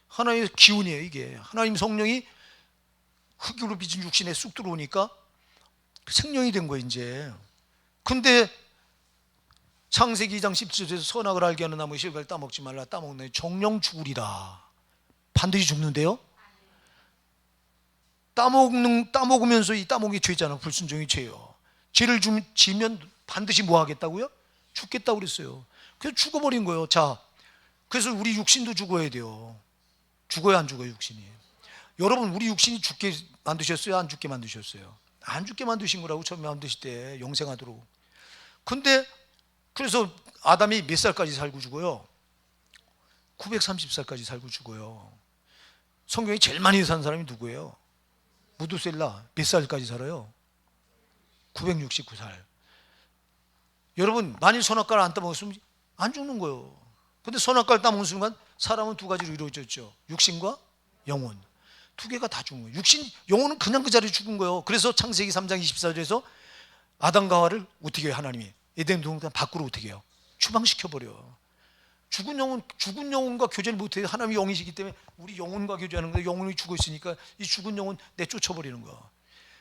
하나님의 기운이에요. 이게 하나님 성령이 흙으로 빚은 육신에 쑥 들어오니까 생명이 된 거예요 이제. 근데 창세기 2장 17절에서 선악을 알게 하는 나무 실과를 따먹지 말라. 따먹는 정령 죽으리라. 반드시 죽는데요. 따먹으면서 이 따먹이 죄잖아. 불순종이 죄요. 죄를 지면 반드시 뭐 하겠다고요? 죽겠다고 그랬어요. 그래서 죽어버린 거예요. 자, 그래서 우리 육신도 죽어야 돼요. 죽어야 안 죽어요 육신이. 여러분, 우리 육신이 죽게 만드셨어요? 안 죽게 만드셨어요? 안 죽게 만드신 거라고. 처음에 만드실 때 영생하도록. 근데 그래서 아담이 몇 살까지 살고 죽어요? 930살까지 살고 죽어요. 성경이 제일 많이 산 사람이 누구예요? 무두셀라. 몇 살까지 살아요? 969살. 여러분, 만일 선악과를 안 따먹었으면 안 죽는 거예요. 근데 선악과를 따먹는 순간 사람은 두 가지로 이루어졌죠. 육신과 영혼. 두 개가 다 죽은 거예요. 영혼은 그냥 그 자리에 죽은 거예요. 그래서 창세기 3장 24절에서 아담과 하와를 어떻게 해요? 하나님이 에덴 동산 밖으로 어떻게 해요? 추방시켜버려. 죽은 영혼과 교제를 못해요. 하나님이 영이시기 때문에 우리 영혼과 교제하는 거예요. 영혼이 죽어 있으니까 이 죽은 영혼 내쫓아버리는 거야.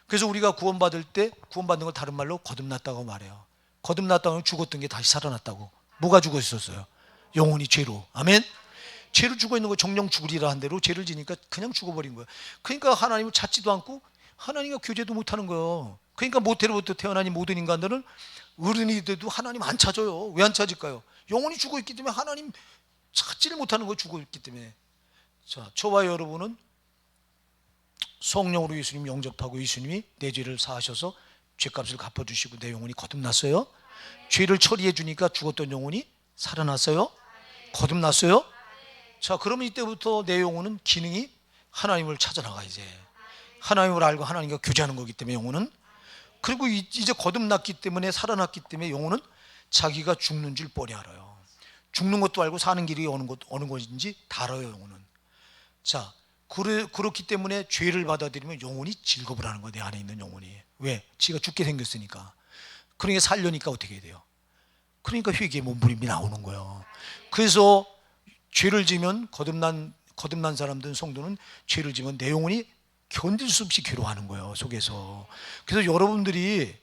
그래서 우리가 구원받을 때 구원받는 걸 다른 말로 거듭났다고 말해요. 거듭났다고 하면 죽었던 게 다시 살아났다고. 뭐가 죽어 있었어요? 영혼이 죄로. 아멘. 죄로 죽어 있는 거. 정령 죽으리라 한 대로 죄를 지니까 그냥 죽어버린 거예요. 그러니까 하나님을 찾지도 않고 하나님과 교제도 못하는 거예요. 그러니까 모태로부터 태어난 모든 인간들은 어른이 돼도 하나님 안 찾아요. 왜 안 찾을까요? 영혼이 죽어 있기 때문에 하나님 찾지를 못하는 거. 죽어 있기 때문에. 자, 저와 여러분은 성령으로 예수님 영접하고 예수님이 내 죄를 사하셔서 죄값을 갚아주시고 내 영혼이 거듭났어요. 죄를 처리해 주니까 죽었던 영혼이 살아났어요. 거듭났어요. 자, 그러면 이때부터 내 영혼은 기능이 하나님을 찾아나가. 이제 하나님을 알고 하나님과 교제하는 거기 때문에 영혼은. 그리고 이제 거듭났기 때문에, 살아났기 때문에 영혼은 자기가 죽는 줄 뻔히 알아요. 죽는 것도 알고 사는 길이 어느 것인지 다 알아요, 영혼은. 자, 그렇기 때문에 죄를 받아들이면 영혼이 즐겁을 하는 거예요. 내 안에 있는 영혼이. 왜? 지가 죽게 생겼으니까. 그러니까 살려니까 어떻게 해야 돼요? 그러니까 회개의 몸부림이 나오는 거예요. 그래서 죄를 지면, 거듭난 사람들은, 성도는 죄를 지면 내 영혼이 견딜 수 없이 괴로워하는 거예요, 속에서. 그래서 여러분들이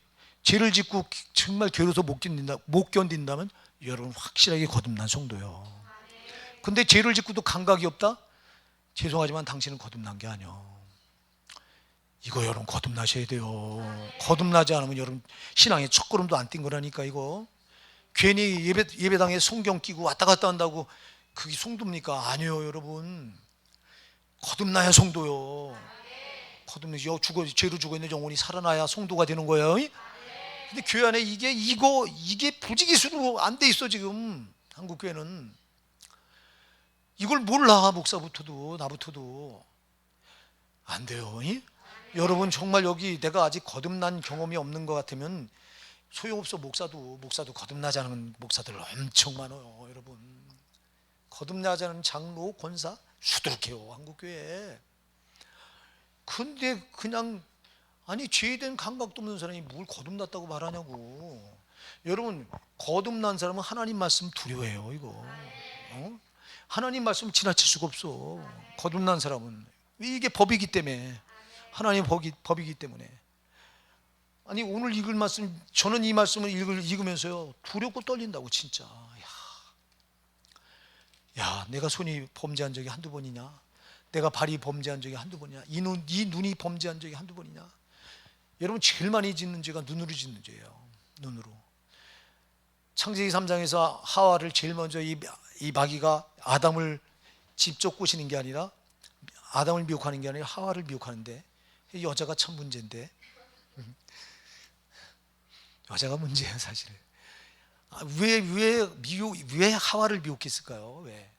죄를 짓고 정말 괴로워서 못 견딘다면 여러분 확실하게 거듭난 성도예요. 근데 죄를 짓고도 감각이 없다? 죄송하지만 당신은 거듭난 게 아니에요. 이거 여러분 거듭나셔야 돼요. 거듭나지 않으면 여러분 신앙의 첫걸음도 안 뛴 거라니까. 이거 괜히 예배당에 성경 끼고 왔다 갔다 한다고 그게 성도입니까? 아니에요, 여러분. 거듭나야 성도요. 거듭나서 죄로 죽어 있는 영혼이 살아나야 성도가 되는 거예요. 근데 교회 안에 이게 부지기수로 안 돼 있어. 지금 한국 교회는 이걸 몰라. 목사부터도 나부터도 안 돼요. 여러분 정말 여기 내가 아직 거듭난 경험이 없는 것 같으면 소용없어. 목사도 거듭나지 않은 목사들 엄청 많아요. 여러분 거듭나지 않은 장로, 권사 수두룩해요, 한국교회에. 근데 그냥 아니 죄된 감각도 없는 사람이 뭘 거듭났다고 말하냐고. 여러분 거듭난 사람은 하나님 말씀 두려워해요. 이거 하나님 말씀 지나칠 수가 없어. 거듭난 사람은 이게 법이기 때문에, 하나님 법이기 때문에. 아니 오늘 읽을 말씀, 저는 이 말씀을 읽으면서요 두렵고 떨린다고. 진짜 야 내가 손이 범죄한 적이 한두 번이냐, 내가 발이 범죄한 적이 한두 번이냐, 이 눈이 범죄한 적이 한두 번이냐. 여러분 제일 많이 짓는 죄가 눈으로 짓는 죄예요. 눈으로. 창세기 3장에서 하와를 제일 먼저 이 마귀가 아담을 직접 꼬시는 게 아니라, 아담을 미혹하는 게 아니라 하와를 미혹하는데, 여자가 참 문제인데. 여자가 문제예요 사실. 왜 하와를 미혹했을까요? 왜?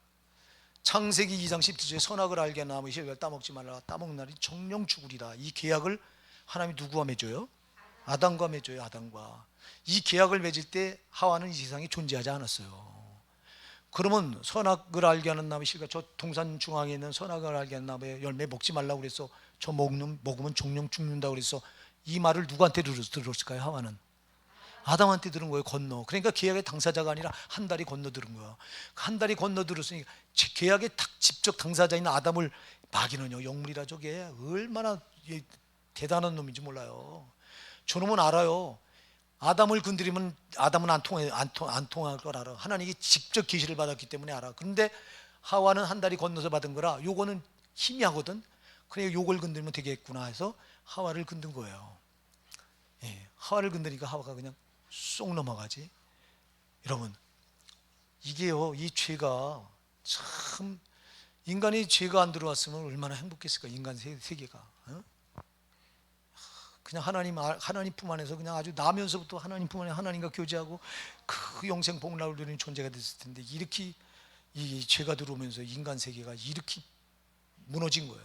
창세기 2장 17절에 선악을 알게 하는 나무의 실과를 따먹지 말라, 따먹는 날이 정령 죽으리라. 이 계약을 하나님이 누구와 맺어요? 아담과 맺어요. 아담과. 이 계약을 맺을 때 하와는 이 세상에 존재하지 않았어요. 그러면 선악을 알게 하는 나무의 실과, 저 동산 중앙에 있는 선악을 알게 하는 나무의 열매 먹지 말라고 그래서 저 먹으면 정령 죽는다고 그래서 이 말을 누구한테 들었을까요? 하와는 아담한테 들은 거예요. 건너. 그러니까 계약의 당사자가 아니라 한 달이 건너 들은 거야. 한 달이 건너 들었으니 계약의 직접 당사자인 아담을, 마귀는요 영물이라 저게 얼마나 대단한 놈인지 몰라요. 저놈은 알아요. 아담을 건드리면 아담은 안 통할 걸 알아. 하나님이 직접 계시를 받았기 때문에 알아. 그런데 하와는 한 달이 건너서 받은 거라 요거는 희미하거든. 그래 요걸 건드리면 되겠구나 해서 하와를 건든 거예요. 하와를 건드리니까 하와가 그냥 쏙 넘어가지. 여러분 이게요, 이 죄가 참, 인간이 죄가 안 들어왔으면 얼마나 행복했을까. 인간 세계가 그냥 하나님 품 안에서 그냥 아주 나면서부터 하나님 품 안에 하나님과 교제하고 그 영생 복락을 누리는 존재가 됐을 텐데, 이렇게 이 죄가 들어오면서 인간 세계가 이렇게 무너진 거야.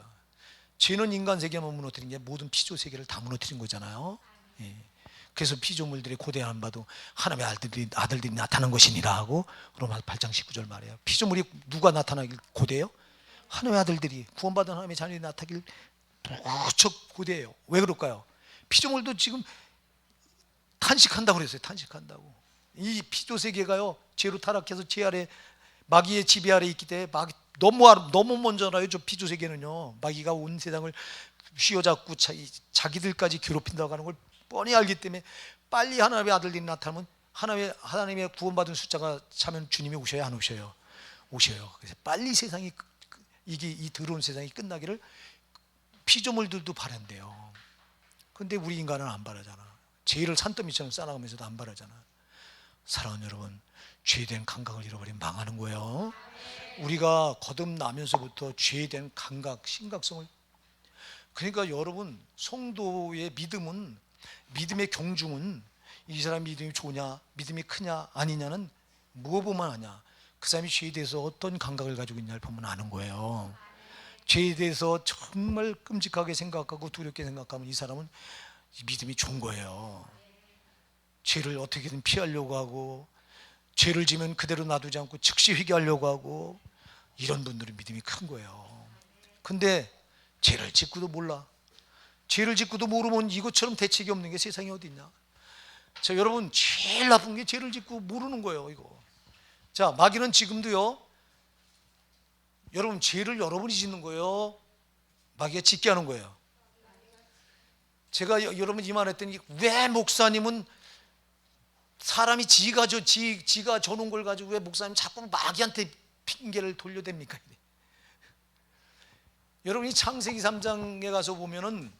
죄는 인간 세계만 무너뜨린 게 모든 피조 세계를 다 무너뜨린 거잖아요. 그래서 피조물들의 고대한 바도 하나님의 아들들이 나타난 것이니라 하고 로마서 8장 19절 말이에요. 피조물이 누가 나타나길 고대요? 하나님의 아들들이, 구원받은 하나님의 자녀들이 나타나길 무척 고대해요. 왜 그럴까요? 피조물도 지금 탄식한다고 그랬어요. 탄식한다고. 이 피조 세계가요 죄로 타락해서 죄 아래, 마귀의 지배 아래 있기 때문에 너무 먼저 알아요. 저 피조 세계는요 마귀가 온 세상을 휘어잡고 자기들까지 괴롭힌다고 하는 걸 뻔히 알기 때문에 빨리 하나님의 아들들이 나타나면 하나님의 구원받은 숫자가 차면 주님이 오셔야 안 오셔요? 오셔요. 그래서 빨리 세상이, 이 더러운 세상이 끝나기를 피조물들도 바란대요. 근데 우리 인간은 안 바라잖아. 죄를 산더미처럼 쌓아가면서도 안 바라잖아. 사랑하는 여러분, 죄된 감각을 잃어버리면 망하는 거예요. 우리가 거듭나면서부터 죄된 감각, 심각성을, 그러니까 여러분 성도의 믿음의 경중은 이 사람 믿음이 좋냐, 믿음이 크냐 아니냐는 뭐 보면 아냐, 그 사람이 죄에 대해서 어떤 감각을 가지고 있냐를 보면 아는 거예요. 죄에 대해서 정말 끔찍하게 생각하고 두렵게 생각하면 이 사람은 믿음이 좋은 거예요. 죄를 어떻게든 피하려고 하고, 죄를 지면 그대로 놔두지 않고 즉시 회개하려고 하고, 이런 분들은 믿음이 큰 거예요. 근데 죄를 짓고도 몰라. 죄를 짓고도 모르면 이것처럼 대책이 없는 게 세상에 어디 있냐. 자, 여러분, 제일 나쁜 게 죄를 짓고 모르는 거예요, 이거. 자, 마귀는 지금도요, 여러분, 죄를 여러분이 짓는 거예요, 마귀가 짓게 하는 거예요? 제가 여러분 이 말 했더니, 왜 목사님은 사람이 지가 저놓은 걸 가지고 왜 목사님 자꾸 마귀한테 핑계를 돌려댑니까? 여러분이 창세기 3장에 가서 보면은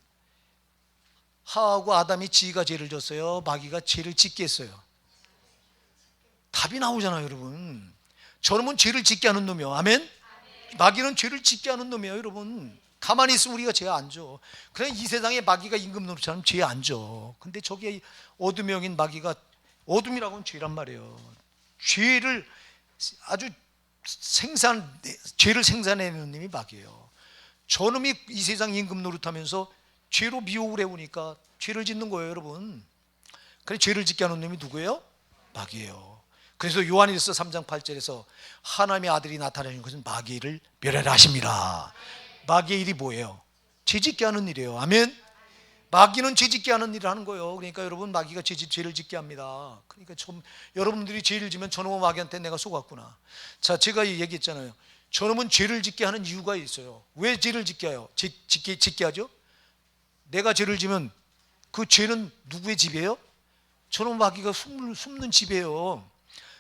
하하고 아담이 지가 죄를 졌어요, 마귀가 죄를 짓게 했어요? 답이 나오잖아요, 여러분. 저놈은 죄를 짓게 하는 놈이요. 아멘? 마귀는 죄를 짓게 하는 놈이에요, 여러분. 가만히 있으면 우리가 죄 안 져. 그래, 이 세상에 마귀가 임금 노릇처럼 죄 안 져. 근데 저게 어둠의 영인 마귀가, 어둠이라고는 죄란 말이에요. 죄를 아주 죄를 생산해내는 놈이 마귀예요. 저놈이 이 세상 임금 노릇하면서 죄로 미혹을 해오니까 죄를 짓는 거예요, 여러분. 그래, 죄를 짓게 하는 놈이 누구예요? 마귀예요. 그래서 요한일서 3장 8절에서 하나님의 아들이 나타나는 것은 마귀를 멸하라 하십니다. 마귀의 일이 뭐예요? 죄 짓게 하는 일이에요. 아멘? 마귀는 죄 짓게 하는 일을 하는 거예요. 그러니까 여러분, 마귀가 죄를 짓게 합니다. 그러니까 여러분들이 죄를 지면 저놈은 마귀한테 내가 속았구나. 자, 제가 얘기했잖아요. 저놈은 죄를 짓게 하는 이유가 있어요. 왜 죄를 짓게 해요? 짓게 하죠? 내가 죄를 지면 그 죄는 누구의 집이에요? 저놈 마귀가 숨는 집이에요.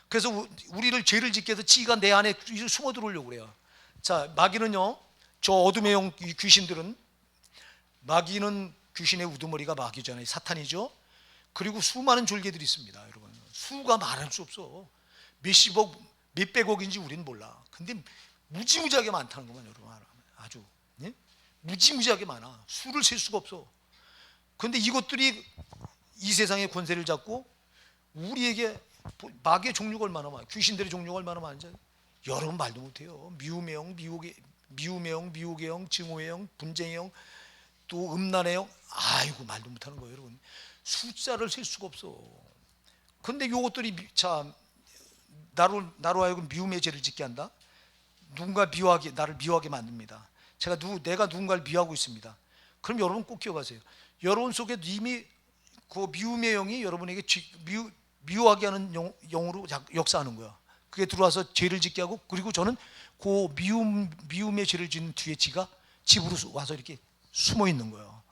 그래서 우리를 죄를 짓게 해서 지가 내 안에 숨어 들어오려고 그래요. 자, 마귀는요, 저 어둠의 영 귀신들은, 마귀는 귀신의 우두머리가 마귀잖아요. 사탄이죠. 그리고 수많은 졸개들이 있습니다, 여러분. 수가 말할 수 없어. 몇십억, 몇백억인지 우리는 몰라. 근데 무지무지하게 많다는 것만 여러분 알아. 아주, 예? 무지무지하게 많아. 수를 셀 수가 없어. 근데 이것들이 이 세상의 권세를 잡고 우리에게, 마귀의 종류가 얼마나 많아, 귀신들의 종류가 얼마나 많은지 여러분 말도 못해요. 미움의 영, 미혹의 영, 증오의 영, 분쟁의 영, 또 음란의 영. 아이고, 말도 못하는 거예요, 여러분. 숫자를 셀 수가 없어. 근데 이것들이 나로 하여금 미움의 죄를 짓게 한다. 나를 미워하게 만듭니다. 내가 누군가를 미워하고 있습니다. 그럼 여러분 꼭 기억하세요. 여러분 속에 이미 그 미움의 영이 여러분에게 미워하게 하는 영으로 역사하는 거야. 그게 들어와서 죄를 짓게 하고, 그리고 저는 그 미움의 죄를 짓는 뒤에 집으로 와서 이렇게 숨어 있는 거예요.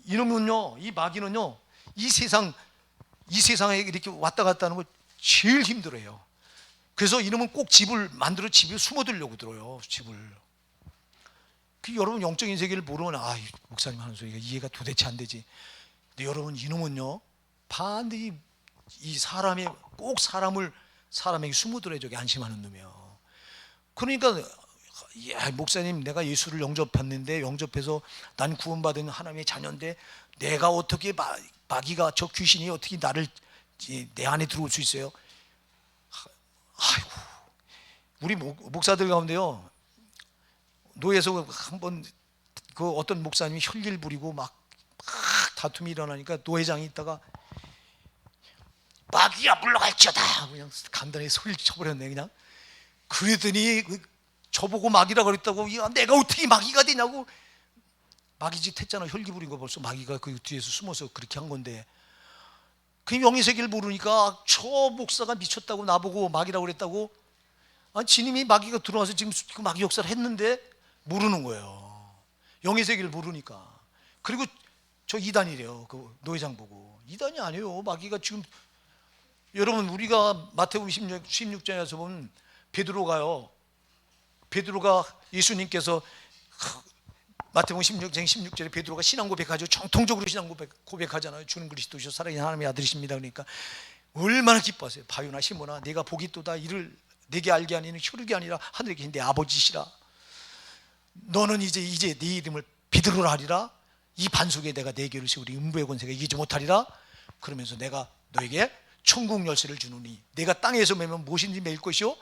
이놈은요, 이 마귀는요, 이 세상에 이렇게 왔다 갔다 하는 걸 제일 힘들어해요. 그래서 이놈은 꼭 집을 집에 숨어들려고 들어요, 집을. 여러분 영적인 세계를 모르면, 목사님 하는 소리가 이해가 도대체 안 되지. 근데 여러분, 이놈은요, 반드시 사람에게 숨어들어야 저게 안심하는 놈이에요. 그러니까, 목사님, 내가 예수를 영접했는데, 영접해서 난 구원받은 하나님의 자녀인데, 내가 어떻게 마귀가, 저 귀신이 어떻게 내 안에 들어올 수 있어요? 아이고, 우리 목사들 가운데요, 노예에서 한번 어떤 목사님이 혈기를 부리고 막 다툼이 일어나니까 노회장이 있다가 마귀야 물러갈지어다 그냥 간단히 소리를 쳐버렸네. 그냥 그랬더니 저보고 마귀라 그랬다고, 야, 내가 어떻게 마귀가 되냐고. 마귀짓 했잖아. 혈기 부린 거 벌써 마귀가 그 뒤에서 숨어서 그렇게 한 건데, 그 영의 세계를 모르니까 저 목사가 미쳤다고 나보고 마귀라고 그랬다고. 지님이 마귀가 들어와서 지금 그 마귀 역사를 했는데 모르는 거예요. 영의 세계를 모르니까. 그리고 저 이단이래요. 그 노회장 보고. 이단이 아니에요. 마귀가 지금, 여러분, 우리가 마태복음 16장에서 보면 베드로가 예수님께서 마태복음 16절에 베드로가 신앙 고백하죠. 정통적으로 신앙 고백하잖아요. 주는 그리스도시요 살아계신 하나님의 아들이십니다. 그러니까 얼마나 기뻐하세요. 바요나 시몬아, 내가 복이 있도다. 이를 내게 알게 하니는 혈육이 아니라 하늘에 계신 내 아버지시라. 너는 이제 네 이름을 베드로라 하리라. 이 반석에 내가 네 개를 세우리 음부의 권세가 이기지 못하리라. 그러면서 내가 너에게 천국 열쇠를 주노니, 내가 땅에서 매면 무엇인지 매일 것이요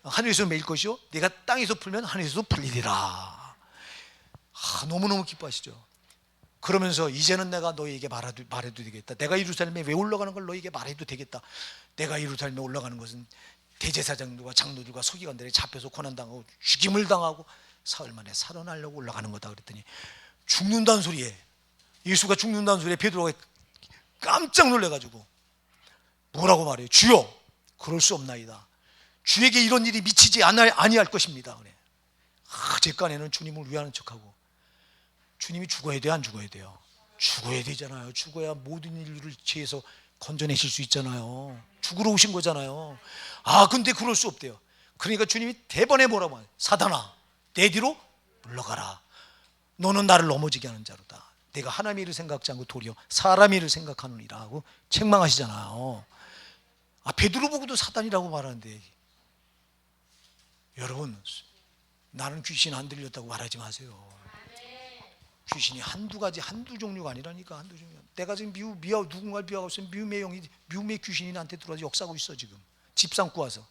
하늘에서 매일 것이요 내가 땅에서 풀면 하늘에서도 풀리리라. 너무너무 기뻐하시죠. 그러면서 이제는 내가 너희에게 말해도 되겠다. 내가 예루살렘에 왜 올라가는 걸 너희에게 말해도 되겠다. 내가 예루살렘에 올라가는 것은 대제사장들과 장로들과 서기관들에 잡혀서 고난당하고 죽임을 당하고 사흘 만에 살아나려고 올라가는 거다 그랬더니, 죽는다는 소리에, 예수가 죽는다는 소리에 베드로가 깜짝 놀래가지고 뭐라고 말해요? 주여, 그럴 수 없나이다. 주에게 이런 일이 미치지 아니할 것입니다. 그래. 제 깐에는 주님을 위하는 척하고, 주님이 죽어야 돼요, 안 죽어야 돼요? 죽어야 되잖아요. 죽어야 모든 인류를 죄에서 건져내실 수 있잖아요. 죽으러 오신 거잖아요. 근데 그럴 수 없대요. 그러니까 주님이 대번에 뭐라고 해요? 사단아, 내 뒤로 물러가라. 너는 나를 넘어지게 하는 자로다. 내가 하나님의 일을 생각지 않고 도리어 사람의 일을 생각하느니라 하고 책망하시잖아요. 베드로 보고도 사단이라고 말하는데, 여러분, 나는 귀신 안 들렸다고 말하지 마세요. 귀신이 한두 가지, 한두 종류가 아니라니까. 한두 종류. 내가 지금 누군가를 미워하고 있으면 미움의 귀신이 나한테 들어와서 역사하고 있어. 지금 집 삼고 와서.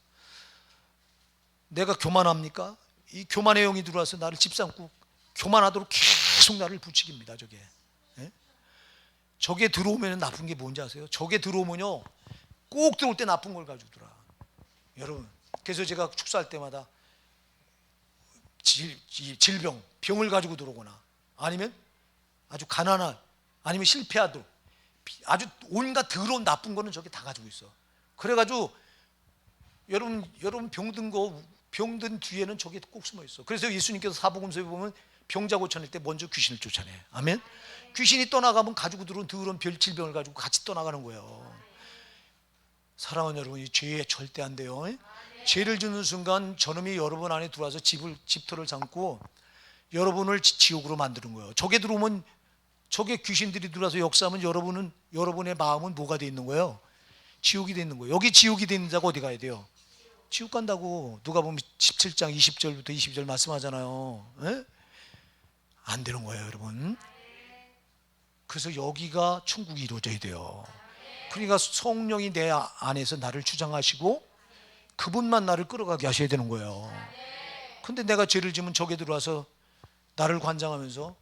내가 교만합니까? 이 교만의 영이 들어와서 나를 집 삼고 교만하도록 계속 나를 부추깁니다. 저게 들어오면 나쁜 게 뭔지 아세요? 저게 들어오면요, 꼭 들어올 때 나쁜 걸 가지고 들어와. 여러분, 그래서 제가 축사할 때마다 질병, 병을 가지고 들어오거나, 아니면 아주 가난한, 아니면 실패하도록 아주 온갖 더러운 나쁜 거는 저게 다 가지고 있어. 그래가지고 여러분 병든 뒤에는 저게 꼭 숨어 있어. 그래서 예수님께서 사복음서에 보면 병자 고쳐낼 때 먼저 귀신을 쫓아내. 아멘. 귀신이 떠나가면 가지고 들어온 더러운 질병을 가지고 같이 떠나가는 거예요. 사랑하는 여러분, 이 죄에 절대 안 돼요. 죄를 짓는 순간 저놈이 여러분 안에 들어와서 집터를 잠고 여러분을 지옥으로 만드는 거예요. 저게 들어오면, 저게 귀신들이 들어와서 역사하면 여러분의 마음은 뭐가 돼 있는 거예요? 지옥이 돼 있는 거예요. 여기 지옥이 돼 있는 자가 어디 가야 돼요? 지옥 간다고. 누가 보면 17장 20절부터 20절 말씀하잖아요. 안 되는 거예요, 여러분. 그래서 여기가 천국이 이루어져야 돼요. 그러니까 성령이 내 안에서 나를 주장하시고 그분만 나를 끌어가게 하셔야 되는 거예요. 근데 내가 죄를 지으면 저게 들어와서 나를 관장하면서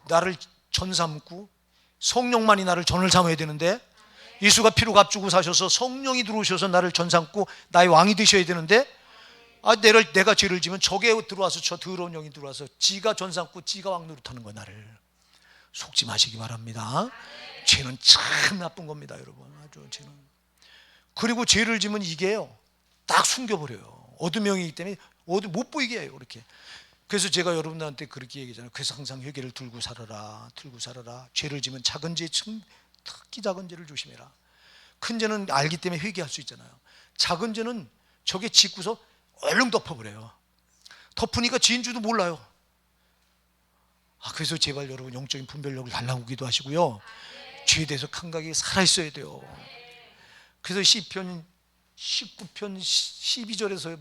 나를 전 삼고, 성령만이 나를 전을 삼아야 되는데, 예수가 피로 값주고 사셔서 성령이 들어오셔서 나를 전 삼고 나의 왕이 되셔야 되는데, 내가 죄를 지면 저게 들어와서, 저 더러운 영이 들어와서 지가 전 삼고 지가 왕 노릇하는 거야. 나를 속지 마시기 바랍니다. 죄는 참 나쁜 겁니다, 여러분. 아주 죄는. 그리고 죄를 지면 이게요, 딱 숨겨버려요. 어둠형이기 때문에 못 보이게 해요, 이렇게. 그래서 제가 여러분들한테 그렇게 얘기하잖아요. 그래서 항상 회개를 들고 살아라. 죄를 지면 작은 죄, 특히 작은 죄를 조심해라. 큰 죄는 알기 때문에 회개할 수 있잖아요. 작은 죄는 저게 짓고서 얼른 덮어버려요. 덮으니까 지은 줄도 몰라요. 그래서 제발 여러분, 영적인 분별력을 달라고 기도하시고요, 죄에 대해서 감각이 살아있어야 돼요. 그래서 시편 19편 12절에서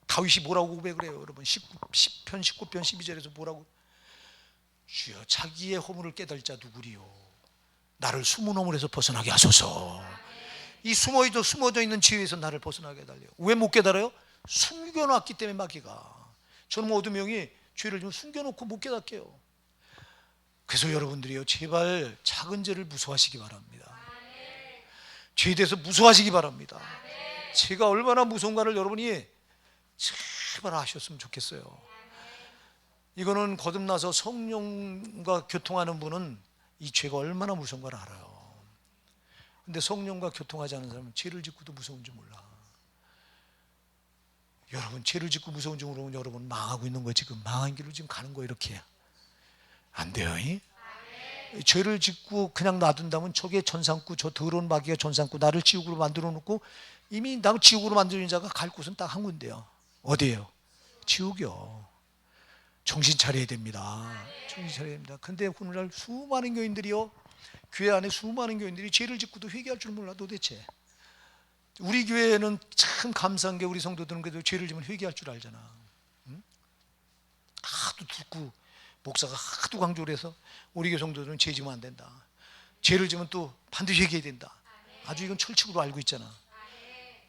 다윗이 뭐라고 고백을 해요, 여러분? 시편 19편 12절에서 뭐라고? 주여, 자기의 허물을 깨달을 자 누구리요? 나를 숨은 허물에서 벗어나게 하소서. 이 숨어져 있는 지혜에서 나를 벗어나게 해달래요. 왜 못 깨달아요? 숨겨놨기 때문에 마귀가. 저는 어둠형이 죄를 좀 숨겨놓고 못 깨닫게 해요. 그래서 여러분들이요, 제발 작은 죄를 무서워하시기 바랍니다. 죄에 대해서 무서워하시기 바랍니다. 죄가 얼마나 무서운가를 여러분이 제발 아셨으면 좋겠어요. 이거는 거듭나서 성령과 교통하는 분은 이 죄가 얼마나 무서운 걸 알아요. 근데 성령과 교통하지 않은 사람은 죄를 짓고도 무서운 줄 몰라. 여러분, 죄를 짓고 무서운 줄 모르면 여러분 망하고 있는 거예요. 지금 망한 길로 지금 가는 거예요. 이렇게 안 돼요. 죄를 짓고 그냥 놔둔다면 저게 전삼고, 저 더러운 마귀가 전삼고 나를 지옥으로 만들어 놓고, 이미 나를 지옥으로 만드는 자가 갈 곳은 딱 한 군데요. 어디예요? 지옥이요. 정신 차려야 됩니다. 정신 차려야 됩니다. 근데 오늘날 수많은 교인들이요, 교회 안에 수많은 교인들이 죄를 짓고도 회개할 줄 몰라. 도대체 우리 교회는 참 감사한 게, 우리 성도들은 그래도 죄를 지면 회개할 줄 알잖아. 하도 듣고 목사가 하도 강조를 해서 우리 교회 성도들은 죄 지면 안 된다. 죄를 지면 또 반드시 회개해야 된다. 아주 이건 철칙으로 알고 있잖아.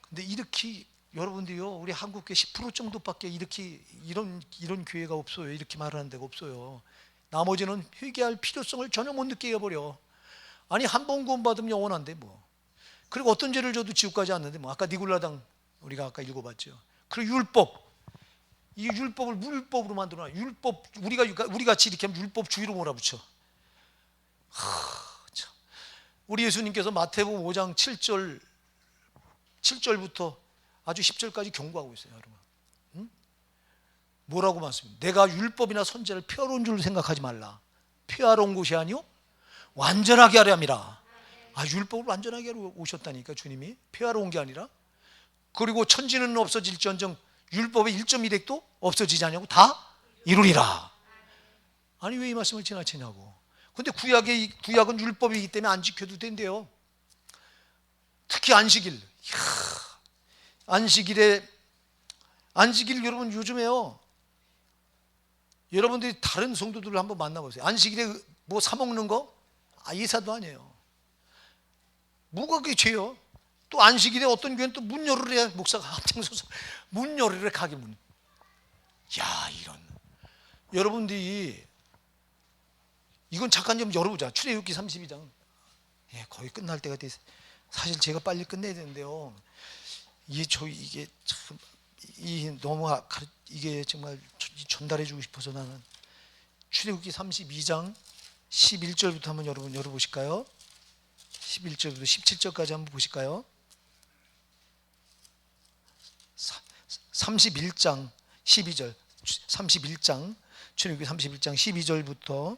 근데 이렇게 여러분들요, 우리 한국교회 10% 정도밖에 이렇게 이런 교회가 없어요. 이렇게 말하는 데가 없어요. 나머지는 회개할 필요성을 전혀 못 느끼게 해버려. 아니 한 번 구원받으면 영원한데 뭐. 그리고 어떤 죄를 져도 지옥 가지 않는데 뭐. 아까 니굴라당 우리가 아까 읽어봤죠. 그리고 율법, 이 율법을 물법으로 만들어놔. 율법, 우리 같이 이렇게 하면 율법주의로 몰아붙여. 참. 우리 예수님께서 마태복음 5장 7절부터 아주 10절까지 경고하고 있어요, 여러분. 응? 뭐라고 말씀입니다. 내가 율법이나 선지자를 폐하러 온 줄 생각하지 말라. 폐하러 온 것이 아니요 완전하게 하려 함이라. 율법을 완전하게 하러 오셨다니까, 주님이. 폐하러 온 게 아니라. 그리고 천지는 없어질지언정 율법의 1.1획도 없어지지 않냐고, 다 이루리라. 아니 왜 이 말씀을 지나치냐고. 근데 구약은 율법이기 때문에 안 지켜도 된대요. 특히 안식일. 안식일 여러분 요즘에요, 여러분들이 다른 성도들을 한번 만나보세요. 안식일에 뭐 사 먹는 거? 예사도 아니에요. 뭐가 그게 죄요? 또 안식일에 어떤 교회는 또 문 열으래. 목사가 앞장서서 문 열으래, 가게 문. 야, 이런. 여러분들이 이건 잠깐 좀 열어보자. 출애굽기 32장. 거의 끝날 때가 됐어요. 사실 제가 빨리 끝내야 되는데요. 이게 참 이게 정말 전달해 주고 싶어서 나는. 출애굽기 32장 11절부터 한번 여러분 열어보실까요? 11절부터 17절까지 한번 보실까요? 31장 12절, 31장 출애굽기 31장 12절부터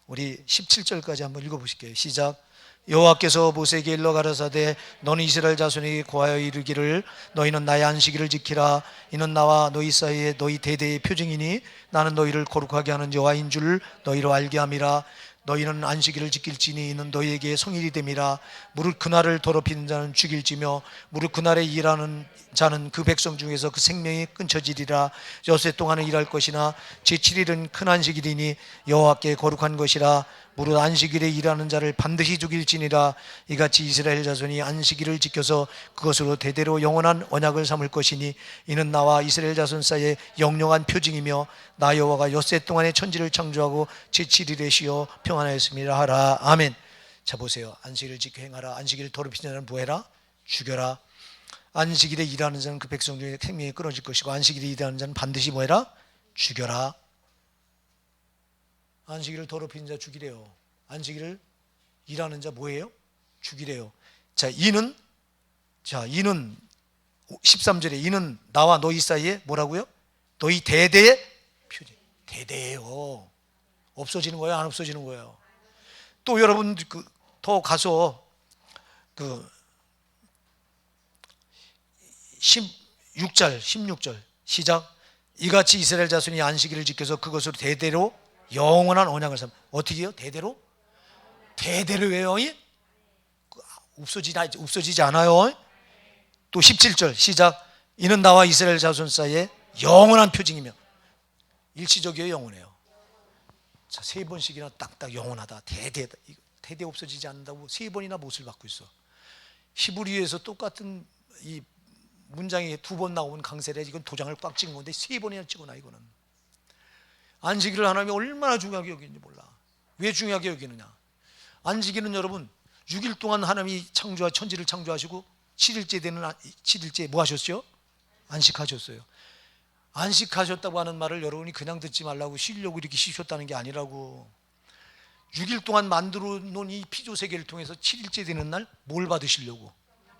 우리 17절까지 한번 읽어보실게요. 시작. 여호와께서 모세에게 일러 가라사대 너는 이스라엘 자손에게 고하여 이르기를 너희는 나의 안식일을 지키라. 이는 나와 너희 사이에 너희 대대의 표징이니 나는 너희를 거룩하게 하는 여호와인 줄 너희로 알게 함이라. 너희는 안식일을 지킬지니 이는 너희에게 성일이 됨이라. 무릇 그날을 더럽히는 자는 죽일지며 무릇 그날에 일하는 자는 그 백성 중에서 그 생명이 끊쳐지리라. 엿새 동안은 일할 것이나 제7일은 큰 안식일이니 여호와께 거룩한 것이라. 무릇 안식일에 일하는 자를 반드시 죽일지니라. 이같이 이스라엘 자손이 안식일을 지켜서 그것으로 대대로 영원한 언약을 삼을 것이니 이는 나와 이스라엘 자손 사이에 영영한 표징이며 나 여호와가 엿새 동안에 천지를 창조하고 제7일에 쉬어 평안하였습니다 하라. 아멘. 자 보세요. 안식일을 지켜 행하라. 안식일을 더럽히는 자는 뭐해라? 죽여라. 안식일에 일하는 자는 그 백성 중에 생명이 끊어질 것이고 안식일에 일하는 자는 반드시 뭐해라? 죽여라. 안식일을 더럽히는 자 죽이래요. 안식일을 일하는 자 뭐예요? 죽이래요. 이는 13절에 이는 나와 너희 사이에 뭐라고요? 너희 대대의 표징. 대대예요. 없어지는 거예요? 안 없어지는 거예요? 또 여러분 더 가서 16절 시작. 이같이 이스라엘 자손이 안식일을 지켜서 그것으로 대대로 영원한 언약을 삼. 어떻게 해요? 대대로? 대대로예요. 없어지지 않아요. 또 17절 시작. 이는 나와 이스라엘 자손 사이에 영원한 표징이며. 일시적이에요, 영원해요? 자, 3번씩이나 딱딱 영원하다. 대대 없어지지 않는다고 3번이나 못을 받고 있어. 히브리어에서 똑같은 이 문장이 2번 나오면 강세래. 이건 도장을 꽉 찍은 건데 3번이나 찍어놔. 이거는 안식일을 하나님이 얼마나 중요하게 여기는지 몰라. 왜 중요하게 여기느냐? 안식일은 여러분 6일 동안 하나님이 천지를 창조하시고 7일째 되는 7일째 뭐 하셨어요? 안식하셨어요. 안식하셨다고 하는 말을 여러분이 그냥 듣지 말라고 쉬려고 이렇게 쉬셨다는 게 아니라고. 6일 동안 만들어 놓은 이 피조세계를 통해서 7일째 되는 날 뭘 받으시려고?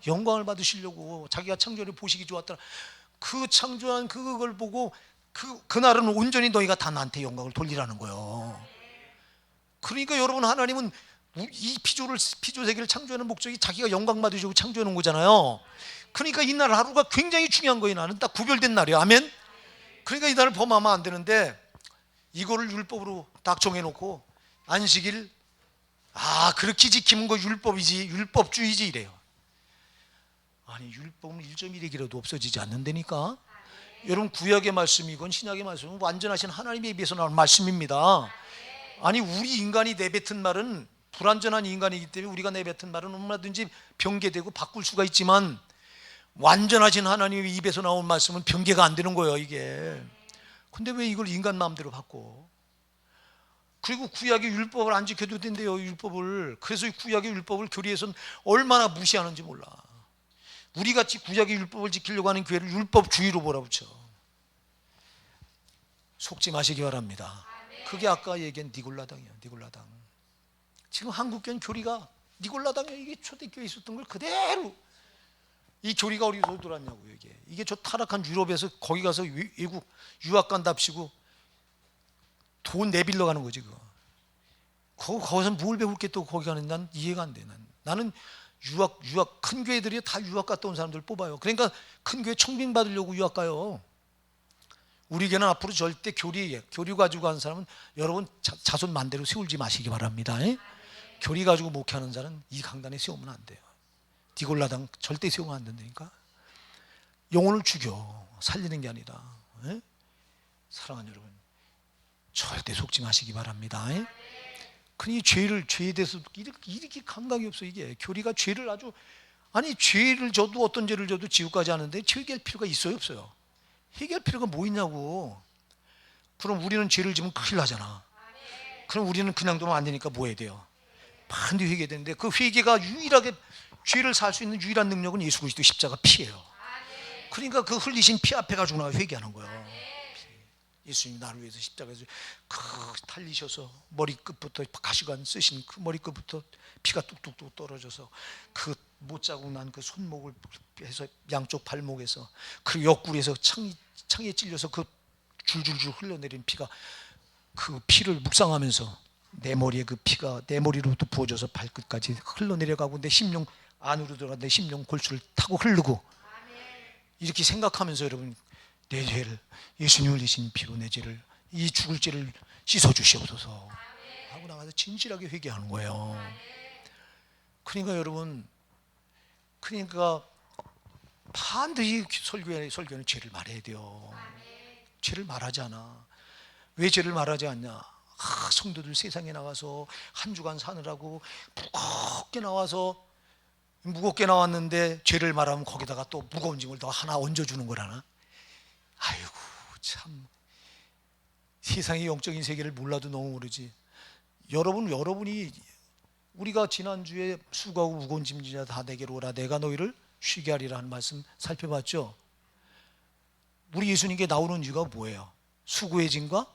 영광을 받으시려고. 자기가 창조를 보시기 좋았더라. 그 창조한 그걸 보고 그날은 온전히 너희가 다 나한테 영광을 돌리라는 거예요. 그러니까 여러분, 하나님은 이 피조세계를 창조하는 목적이 자기가 영광 받으시고 창조하는 거잖아요. 그러니까 이날 하루가 굉장히 중요한 거예요. 나는 딱 구별된 날이에요. 아멘. 그러니까 이 날을 범하면 안 되는데 이거를 율법으로 딱 정해놓고 안식일 그렇게 지키는 거 율법이지, 율법주의지 이래요. 아니 율법은 1.1획이라도 없어지지 않는다니까. 여러분, 구약의 말씀이건 신약의 말씀은 완전하신 하나님에 비해서 나온 말씀입니다. 아니 우리 인간이 내뱉은 말은 불완전한 인간이기 때문에 우리가 내뱉은 말은 얼마든지 변개되고 바꿀 수가 있지만 완전하신 하나님의 입에서 나온 말씀은 변개가 안 되는 거예요, 이게. 근데 왜 이걸 인간 마음대로 바꿔? 그리고 구약의 율법을 안 지켜도 된대요, 율법을. 그래서 이 구약의 율법을 교리에서는 얼마나 무시하는지 몰라. 우리같이 구약의 율법을 지키려고 하는 교회를 율법주의로 몰아붙여. 속지 마시기 바랍니다. 그게 아까 얘기한 니골라당이에요, 니골라당. 지금 한국교회는 교리가 니골라당이에요. 이게 초대교회에 있었던 걸 그대로. 이 교리가 어디서 들어왔냐고요, 이게 저 타락한 유럽에서 거기 가서 외국 유학 간답시고 돈 내빌려 가는 거지, 그거. 거기서 뭘 배울 게 또 거기 가는, 난 이해가 안 돼. 나는 유학 큰 교회들이 다 유학 갔다 온 사람들 뽑아요. 그러니까 큰 교회 청빙 받으려고 유학 가요. 우리 교회는 앞으로 절대 교리 가지고 가는 사람은 여러분 자손 만대로 세울지 마시기 바랍니다. 교리 가지고 목회하는 자는 이 강단에 세우면 안 돼요. 디골라당 절대 세우면 안 된다니까. 영혼을 죽여 살리는 게 아니라. 사랑하는 여러분, 절대 속지 마시기 바랍니다. 그니 죄에 대해서 이렇게 감각이 없어. 이게 교리가 죄를 아주, 아니 죄를 져도 어떤 죄를 져도 지옥까지 하는데 해결 필요가 있어요, 없어요? 해결 필요가 뭐 있냐고. 그럼 우리는 죄를 지면 큰일 나잖아. 그럼 우리는 그냥 두면 안 되니까 뭐 해야 돼요? 반드시 회개되는데, 그 회개가 유일하게 죄를 살 수 있는 유일한 능력은 예수 그리스도 십자가 피예요. 그러니까 그 흘리신 피 앞에 가지고 나와 회개하는 거예요. 예수님이 나를 위해서 십자가에서 달리셔서 머리끝부터 가시관 쓰신 그 머리끝부터 피가 뚝뚝뚝 떨어져서 그 못자국 난 그 손목을 해서 양쪽 발목에서 그 옆구리에서 창에 찔려서 그 줄줄줄 흘러내린 피가, 그 피를 묵상하면서 내 머리에 그 피가 내 머리로부터 부어져서 발끝까지 흘러내려가고 내 심령 안으로 들어가 내 심령 골수를 타고 흐르고, 이렇게 생각하면서 여러분, 내 죄를 예수님 흘리신 피로 내 죄를, 이 죽을 죄를 씻어주시옵소서 하고 나가서 진실하게 회개하는 거예요. 그러니까 여러분, 그러니까 반드시 설교는 죄를 말해야 돼요. 죄를 말하지 않아. 왜 죄를 말하지 않냐? 성도들 세상에 나가서 한 주간 사느라고 무겁게 나왔는데 죄를 말하면 거기다가 또 무거운 짐을 더 하나 얹어주는 거라나? 아이고 참, 세상의 영적인 세계를 몰라도 너무 모르지. 여러분이, 우리가 지난주에 수고하고 무거운 짐지냐 다 내게로 오라 내가 너희를 쉬게 하리라 하는 말씀 살펴봤죠. 우리 예수님께 나오는 이유가 뭐예요? 수고의 짐과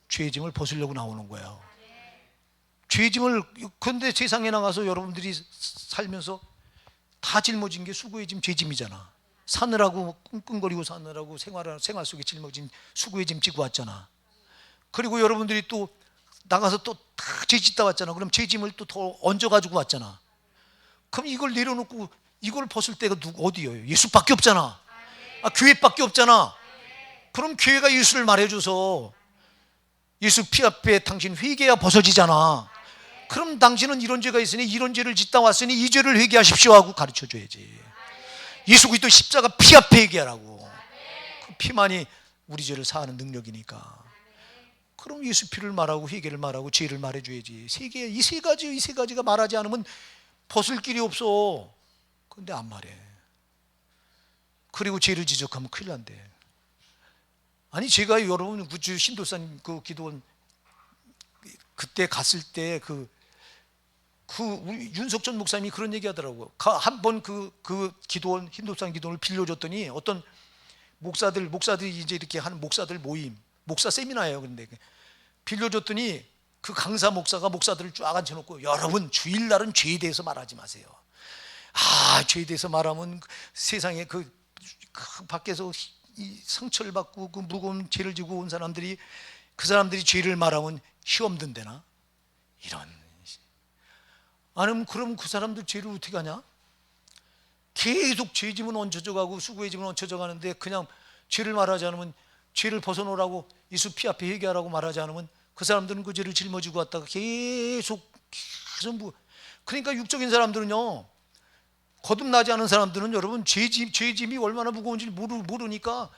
죄의 짐을 벗으려고 나오는 거예요. 죄의 짐을, 그런데 세상에 나가서 여러분들이 살면서 다 짊어진 게 수고의 짐, 죄 짐이잖아. 사느라고 끙끙거리고 사느라고 생활 속에 짊어진 수고의 짐 지고 왔잖아. 그리고 여러분들이 또 나가서 또 다 죄 짓다 왔잖아. 그럼 죄 짐을 또 더 얹어가지고 왔잖아. 그럼 이걸 내려놓고 이걸 벗을 때가 어디예요? 예수밖에 없잖아. 교회밖에 없잖아. 그럼 교회가 예수를 말해줘서 예수 피 앞에 당신 회개야 벗어지잖아. 그럼 당신은 이런 죄가 있으니 이런 죄를 짓다 왔으니 이 죄를 회개하십시오 하고 가르쳐줘야지. 예수 그리스도 십자가 피 앞에 회개하라고. 그 피만이 우리 죄를 사하는 능력이니까. 그럼 예수 피를 말하고 회개를 말하고 죄를 말해줘야지. 이 세 가지가 말하지 않으면 벗을 길이 없어. 근데 안 말해. 그리고 죄를 지적하면 큰일 난대. 아니 제가 여러분 구주 신도산 그 기도원 그때 갔을 때 우리 윤석전 목사님이 그런 얘기 하더라고요. 한 번 그 기도원, 힌도산 기도원을 빌려줬더니 어떤 목사들이 이제 이렇게 하는 목사들 모임, 목사 세미나예요. 근데 빌려줬더니 그 강사 목사가 목사들을 쫙 앉혀놓고, 여러분 주일날은 죄에 대해서 말하지 마세요. 죄에 대해서 말하면 세상에 그 밖에서 이 상처를 받고 그 무거운 죄를 지고 온 사람들이, 그 사람들이 죄를 말하면 시험 든대나? 이런. 아니면 그럼 그 사람들 죄를 어떻게 하냐? 계속 죄 짐은 얹혀져 가고 수고의 짐은 얹혀져 가는데, 그냥 죄를 말하지 않으면, 죄를 벗어놓으라고 예수 피 앞에 회개하라고 말하지 않으면 그 사람들은 그 죄를 짊어지고 왔다가 계속 그러니까 육적인 사람들은요, 거듭나지 않은 사람들은 여러분 죄 짐이 얼마나 무거운지 모르니까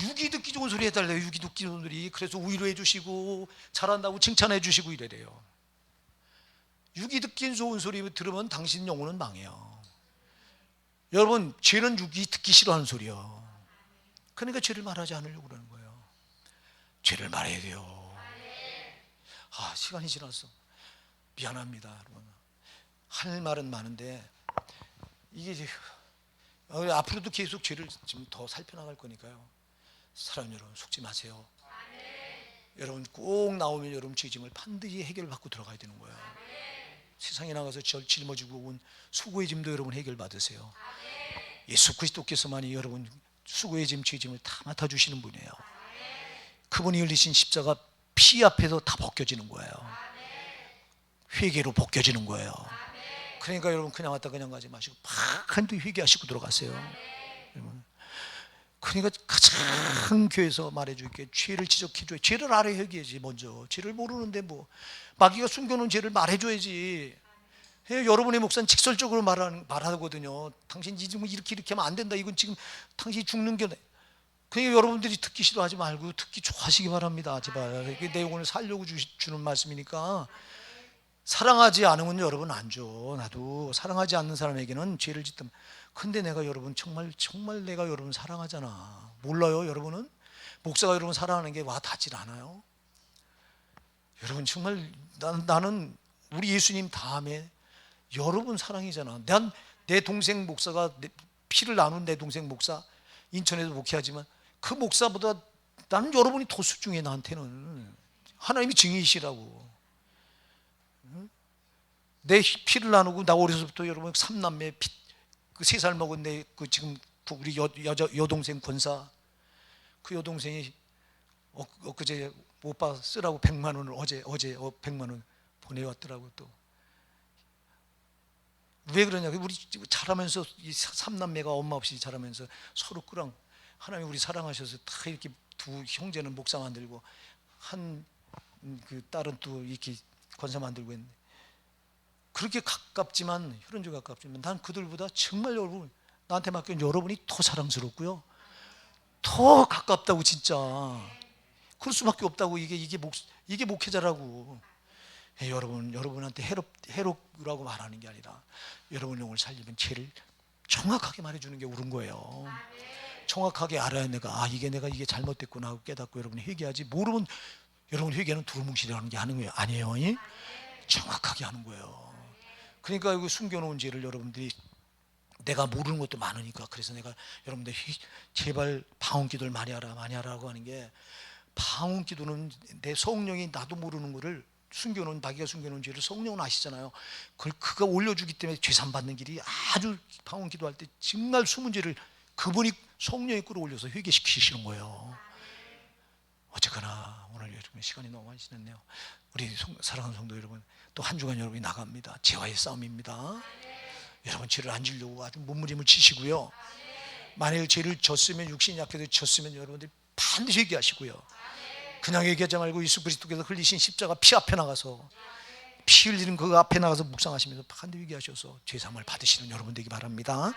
육이 듣기 좋은 소리 해달래요. 육이 듣기 좋은 소리. 그래서 위로해 주시고 잘한다고 칭찬해 주시고 이래요. 육이 듣기 좋은 소리 들으면 당신 영혼은 망해요. 여러분, 죄는 듣기 싫어하는 소리요. 그러니까 죄를 말하지 않으려고 그러는 거예요. 죄를 말해야 돼요. 시간이 지났어. 미안합니다, 여러분. 할 말은 많은데 이게 이제 앞으로도 계속 죄를 지금 더 살펴나갈 거니까요. 사랑하는 여러분, 속지 마세요. 여러분 꼭 나오면 여러분 죄짐을 반드시 해결받고 들어가야 되는 거예요. 세상에 나가서 짊어지고 온 수고의 짐도 여러분 해결받으세요. 예수 그리스도께서만이 여러분 수고의 짐, 죄짐을 다 맡아주시는 분이에요. 그분이 흘리신 십자가 피 앞에서 다 벗겨지는 거예요. 회개로 벗겨지는 거예요. 그러니까 여러분 그냥 왔다 그냥 가지 마시고 반드시 회개하시고 들어가세요. 여러분. 그러니까 가장 교회에서 말해줄게, 죄를 지적해줘야, 죄를 알아야 회개하지. 먼저 죄를 모르는데 뭐 마귀가 숨겨놓은 죄를 말해줘야지. 여러분의 목사는 직설적으로 말하거든요. 당신 지금 이렇게 하면 안 된다. 이건 지금 당신이 죽는 게. 그러니까 여러분들이 듣기 싫어하지 말고 듣기 좋아하시기 바랍니다. 제발. 이 내용을 살려고 주는 말씀이니까. 사랑하지 않으면 여러분 안 줘. 나도 사랑하지 않는 사람에게는 죄를 짓든. 근데 내가 여러분 정말 내가 여러분 사랑하잖아. 몰라요, 여러분은? 목사가 여러분 사랑하는 게 와 닿질 않아요. 여러분 정말 나는 우리 예수님 다음에 여러분 사랑이잖아. 난 내 동생 목사가 피를 나눈 내 동생 목사, 인천에도 목회하지만 그 목사보다 나는 여러분이 더 소중해. 나한테는 하나님이 증인이시라고. 내 피를 나누고 나 어려서부터 여러분 3남매 그 3살 먹은 내 그 지금 우리 여동생 권사, 그 여동생이 엊그제 오빠 쓰라고 100만 원을 어제 100만 원 보내왔더라고. 또 왜 그러냐, 우리 자라면서 이 3남매가 엄마 없이 자라면서 서로 끌어 하나님 우리 사랑하셔서 다 이렇게 두 형제는 목사 만들고 한 그 딸은 또 이렇게 권사 만들고 했는데, 그렇게 가깝지만 혈연적 가깝지만 난 그들보다 정말 여러분 나한테 맡긴 여러분이 더 사랑스럽고요, 더 가깝다고. 진짜 그럴 수밖에 없다고. 이게 목회자라고. 여러분한테 해롭라고 말하는 게 아니라 여러분 영을 살리면 죄를 정확하게 말해주는 게 옳은 거예요. 정확하게 알아야 내가 이게 잘못됐구나 하고 깨닫고 여러분이 회개하지. 모르면 여러분 회개는 두루뭉실하는 게 하는 거예요. 아니에요. 정확하게 하는 거예요. 그러니까 이거 숨겨놓은 죄를 여러분들이, 내가 모르는 것도 많으니까, 그래서 내가 여러분들 제발 방언기도를 많이 하라고 하는 게, 방언기도는 내 성령이 나도 모르는 거를 숨겨놓은, 마귀가 숨겨놓은 죄를 성령은 아시잖아요. 그가 올려주기 때문에 죄산 받는 길이 아주, 방언기도할 때 정말 숨은 죄를 그분이 성령이 끌어올려서 회개시키시는 거예요. 어쨌거나 오늘 여러분 시간이 너무 많이 지났네요. 우리 사랑하는 성도 여러분, 또 한 주간 여러분이 나갑니다. 죄와의 싸움입니다. 여러분 죄를 안 지려고 아주 몸부림을 치시고요. 만일 죄를 졌으면, 육신이 약해도 졌으면 여러분들이 반드시 회개하시고요. 그냥 얘기하지 말고 예수 그리스도께서 흘리신 십자가 피 앞에 나가서, 피 흘리는 그 앞에 나가서 묵상하시면서 반드시 회개하셔서 죄 사함을 받으시는 여러분 되기 바랍니다.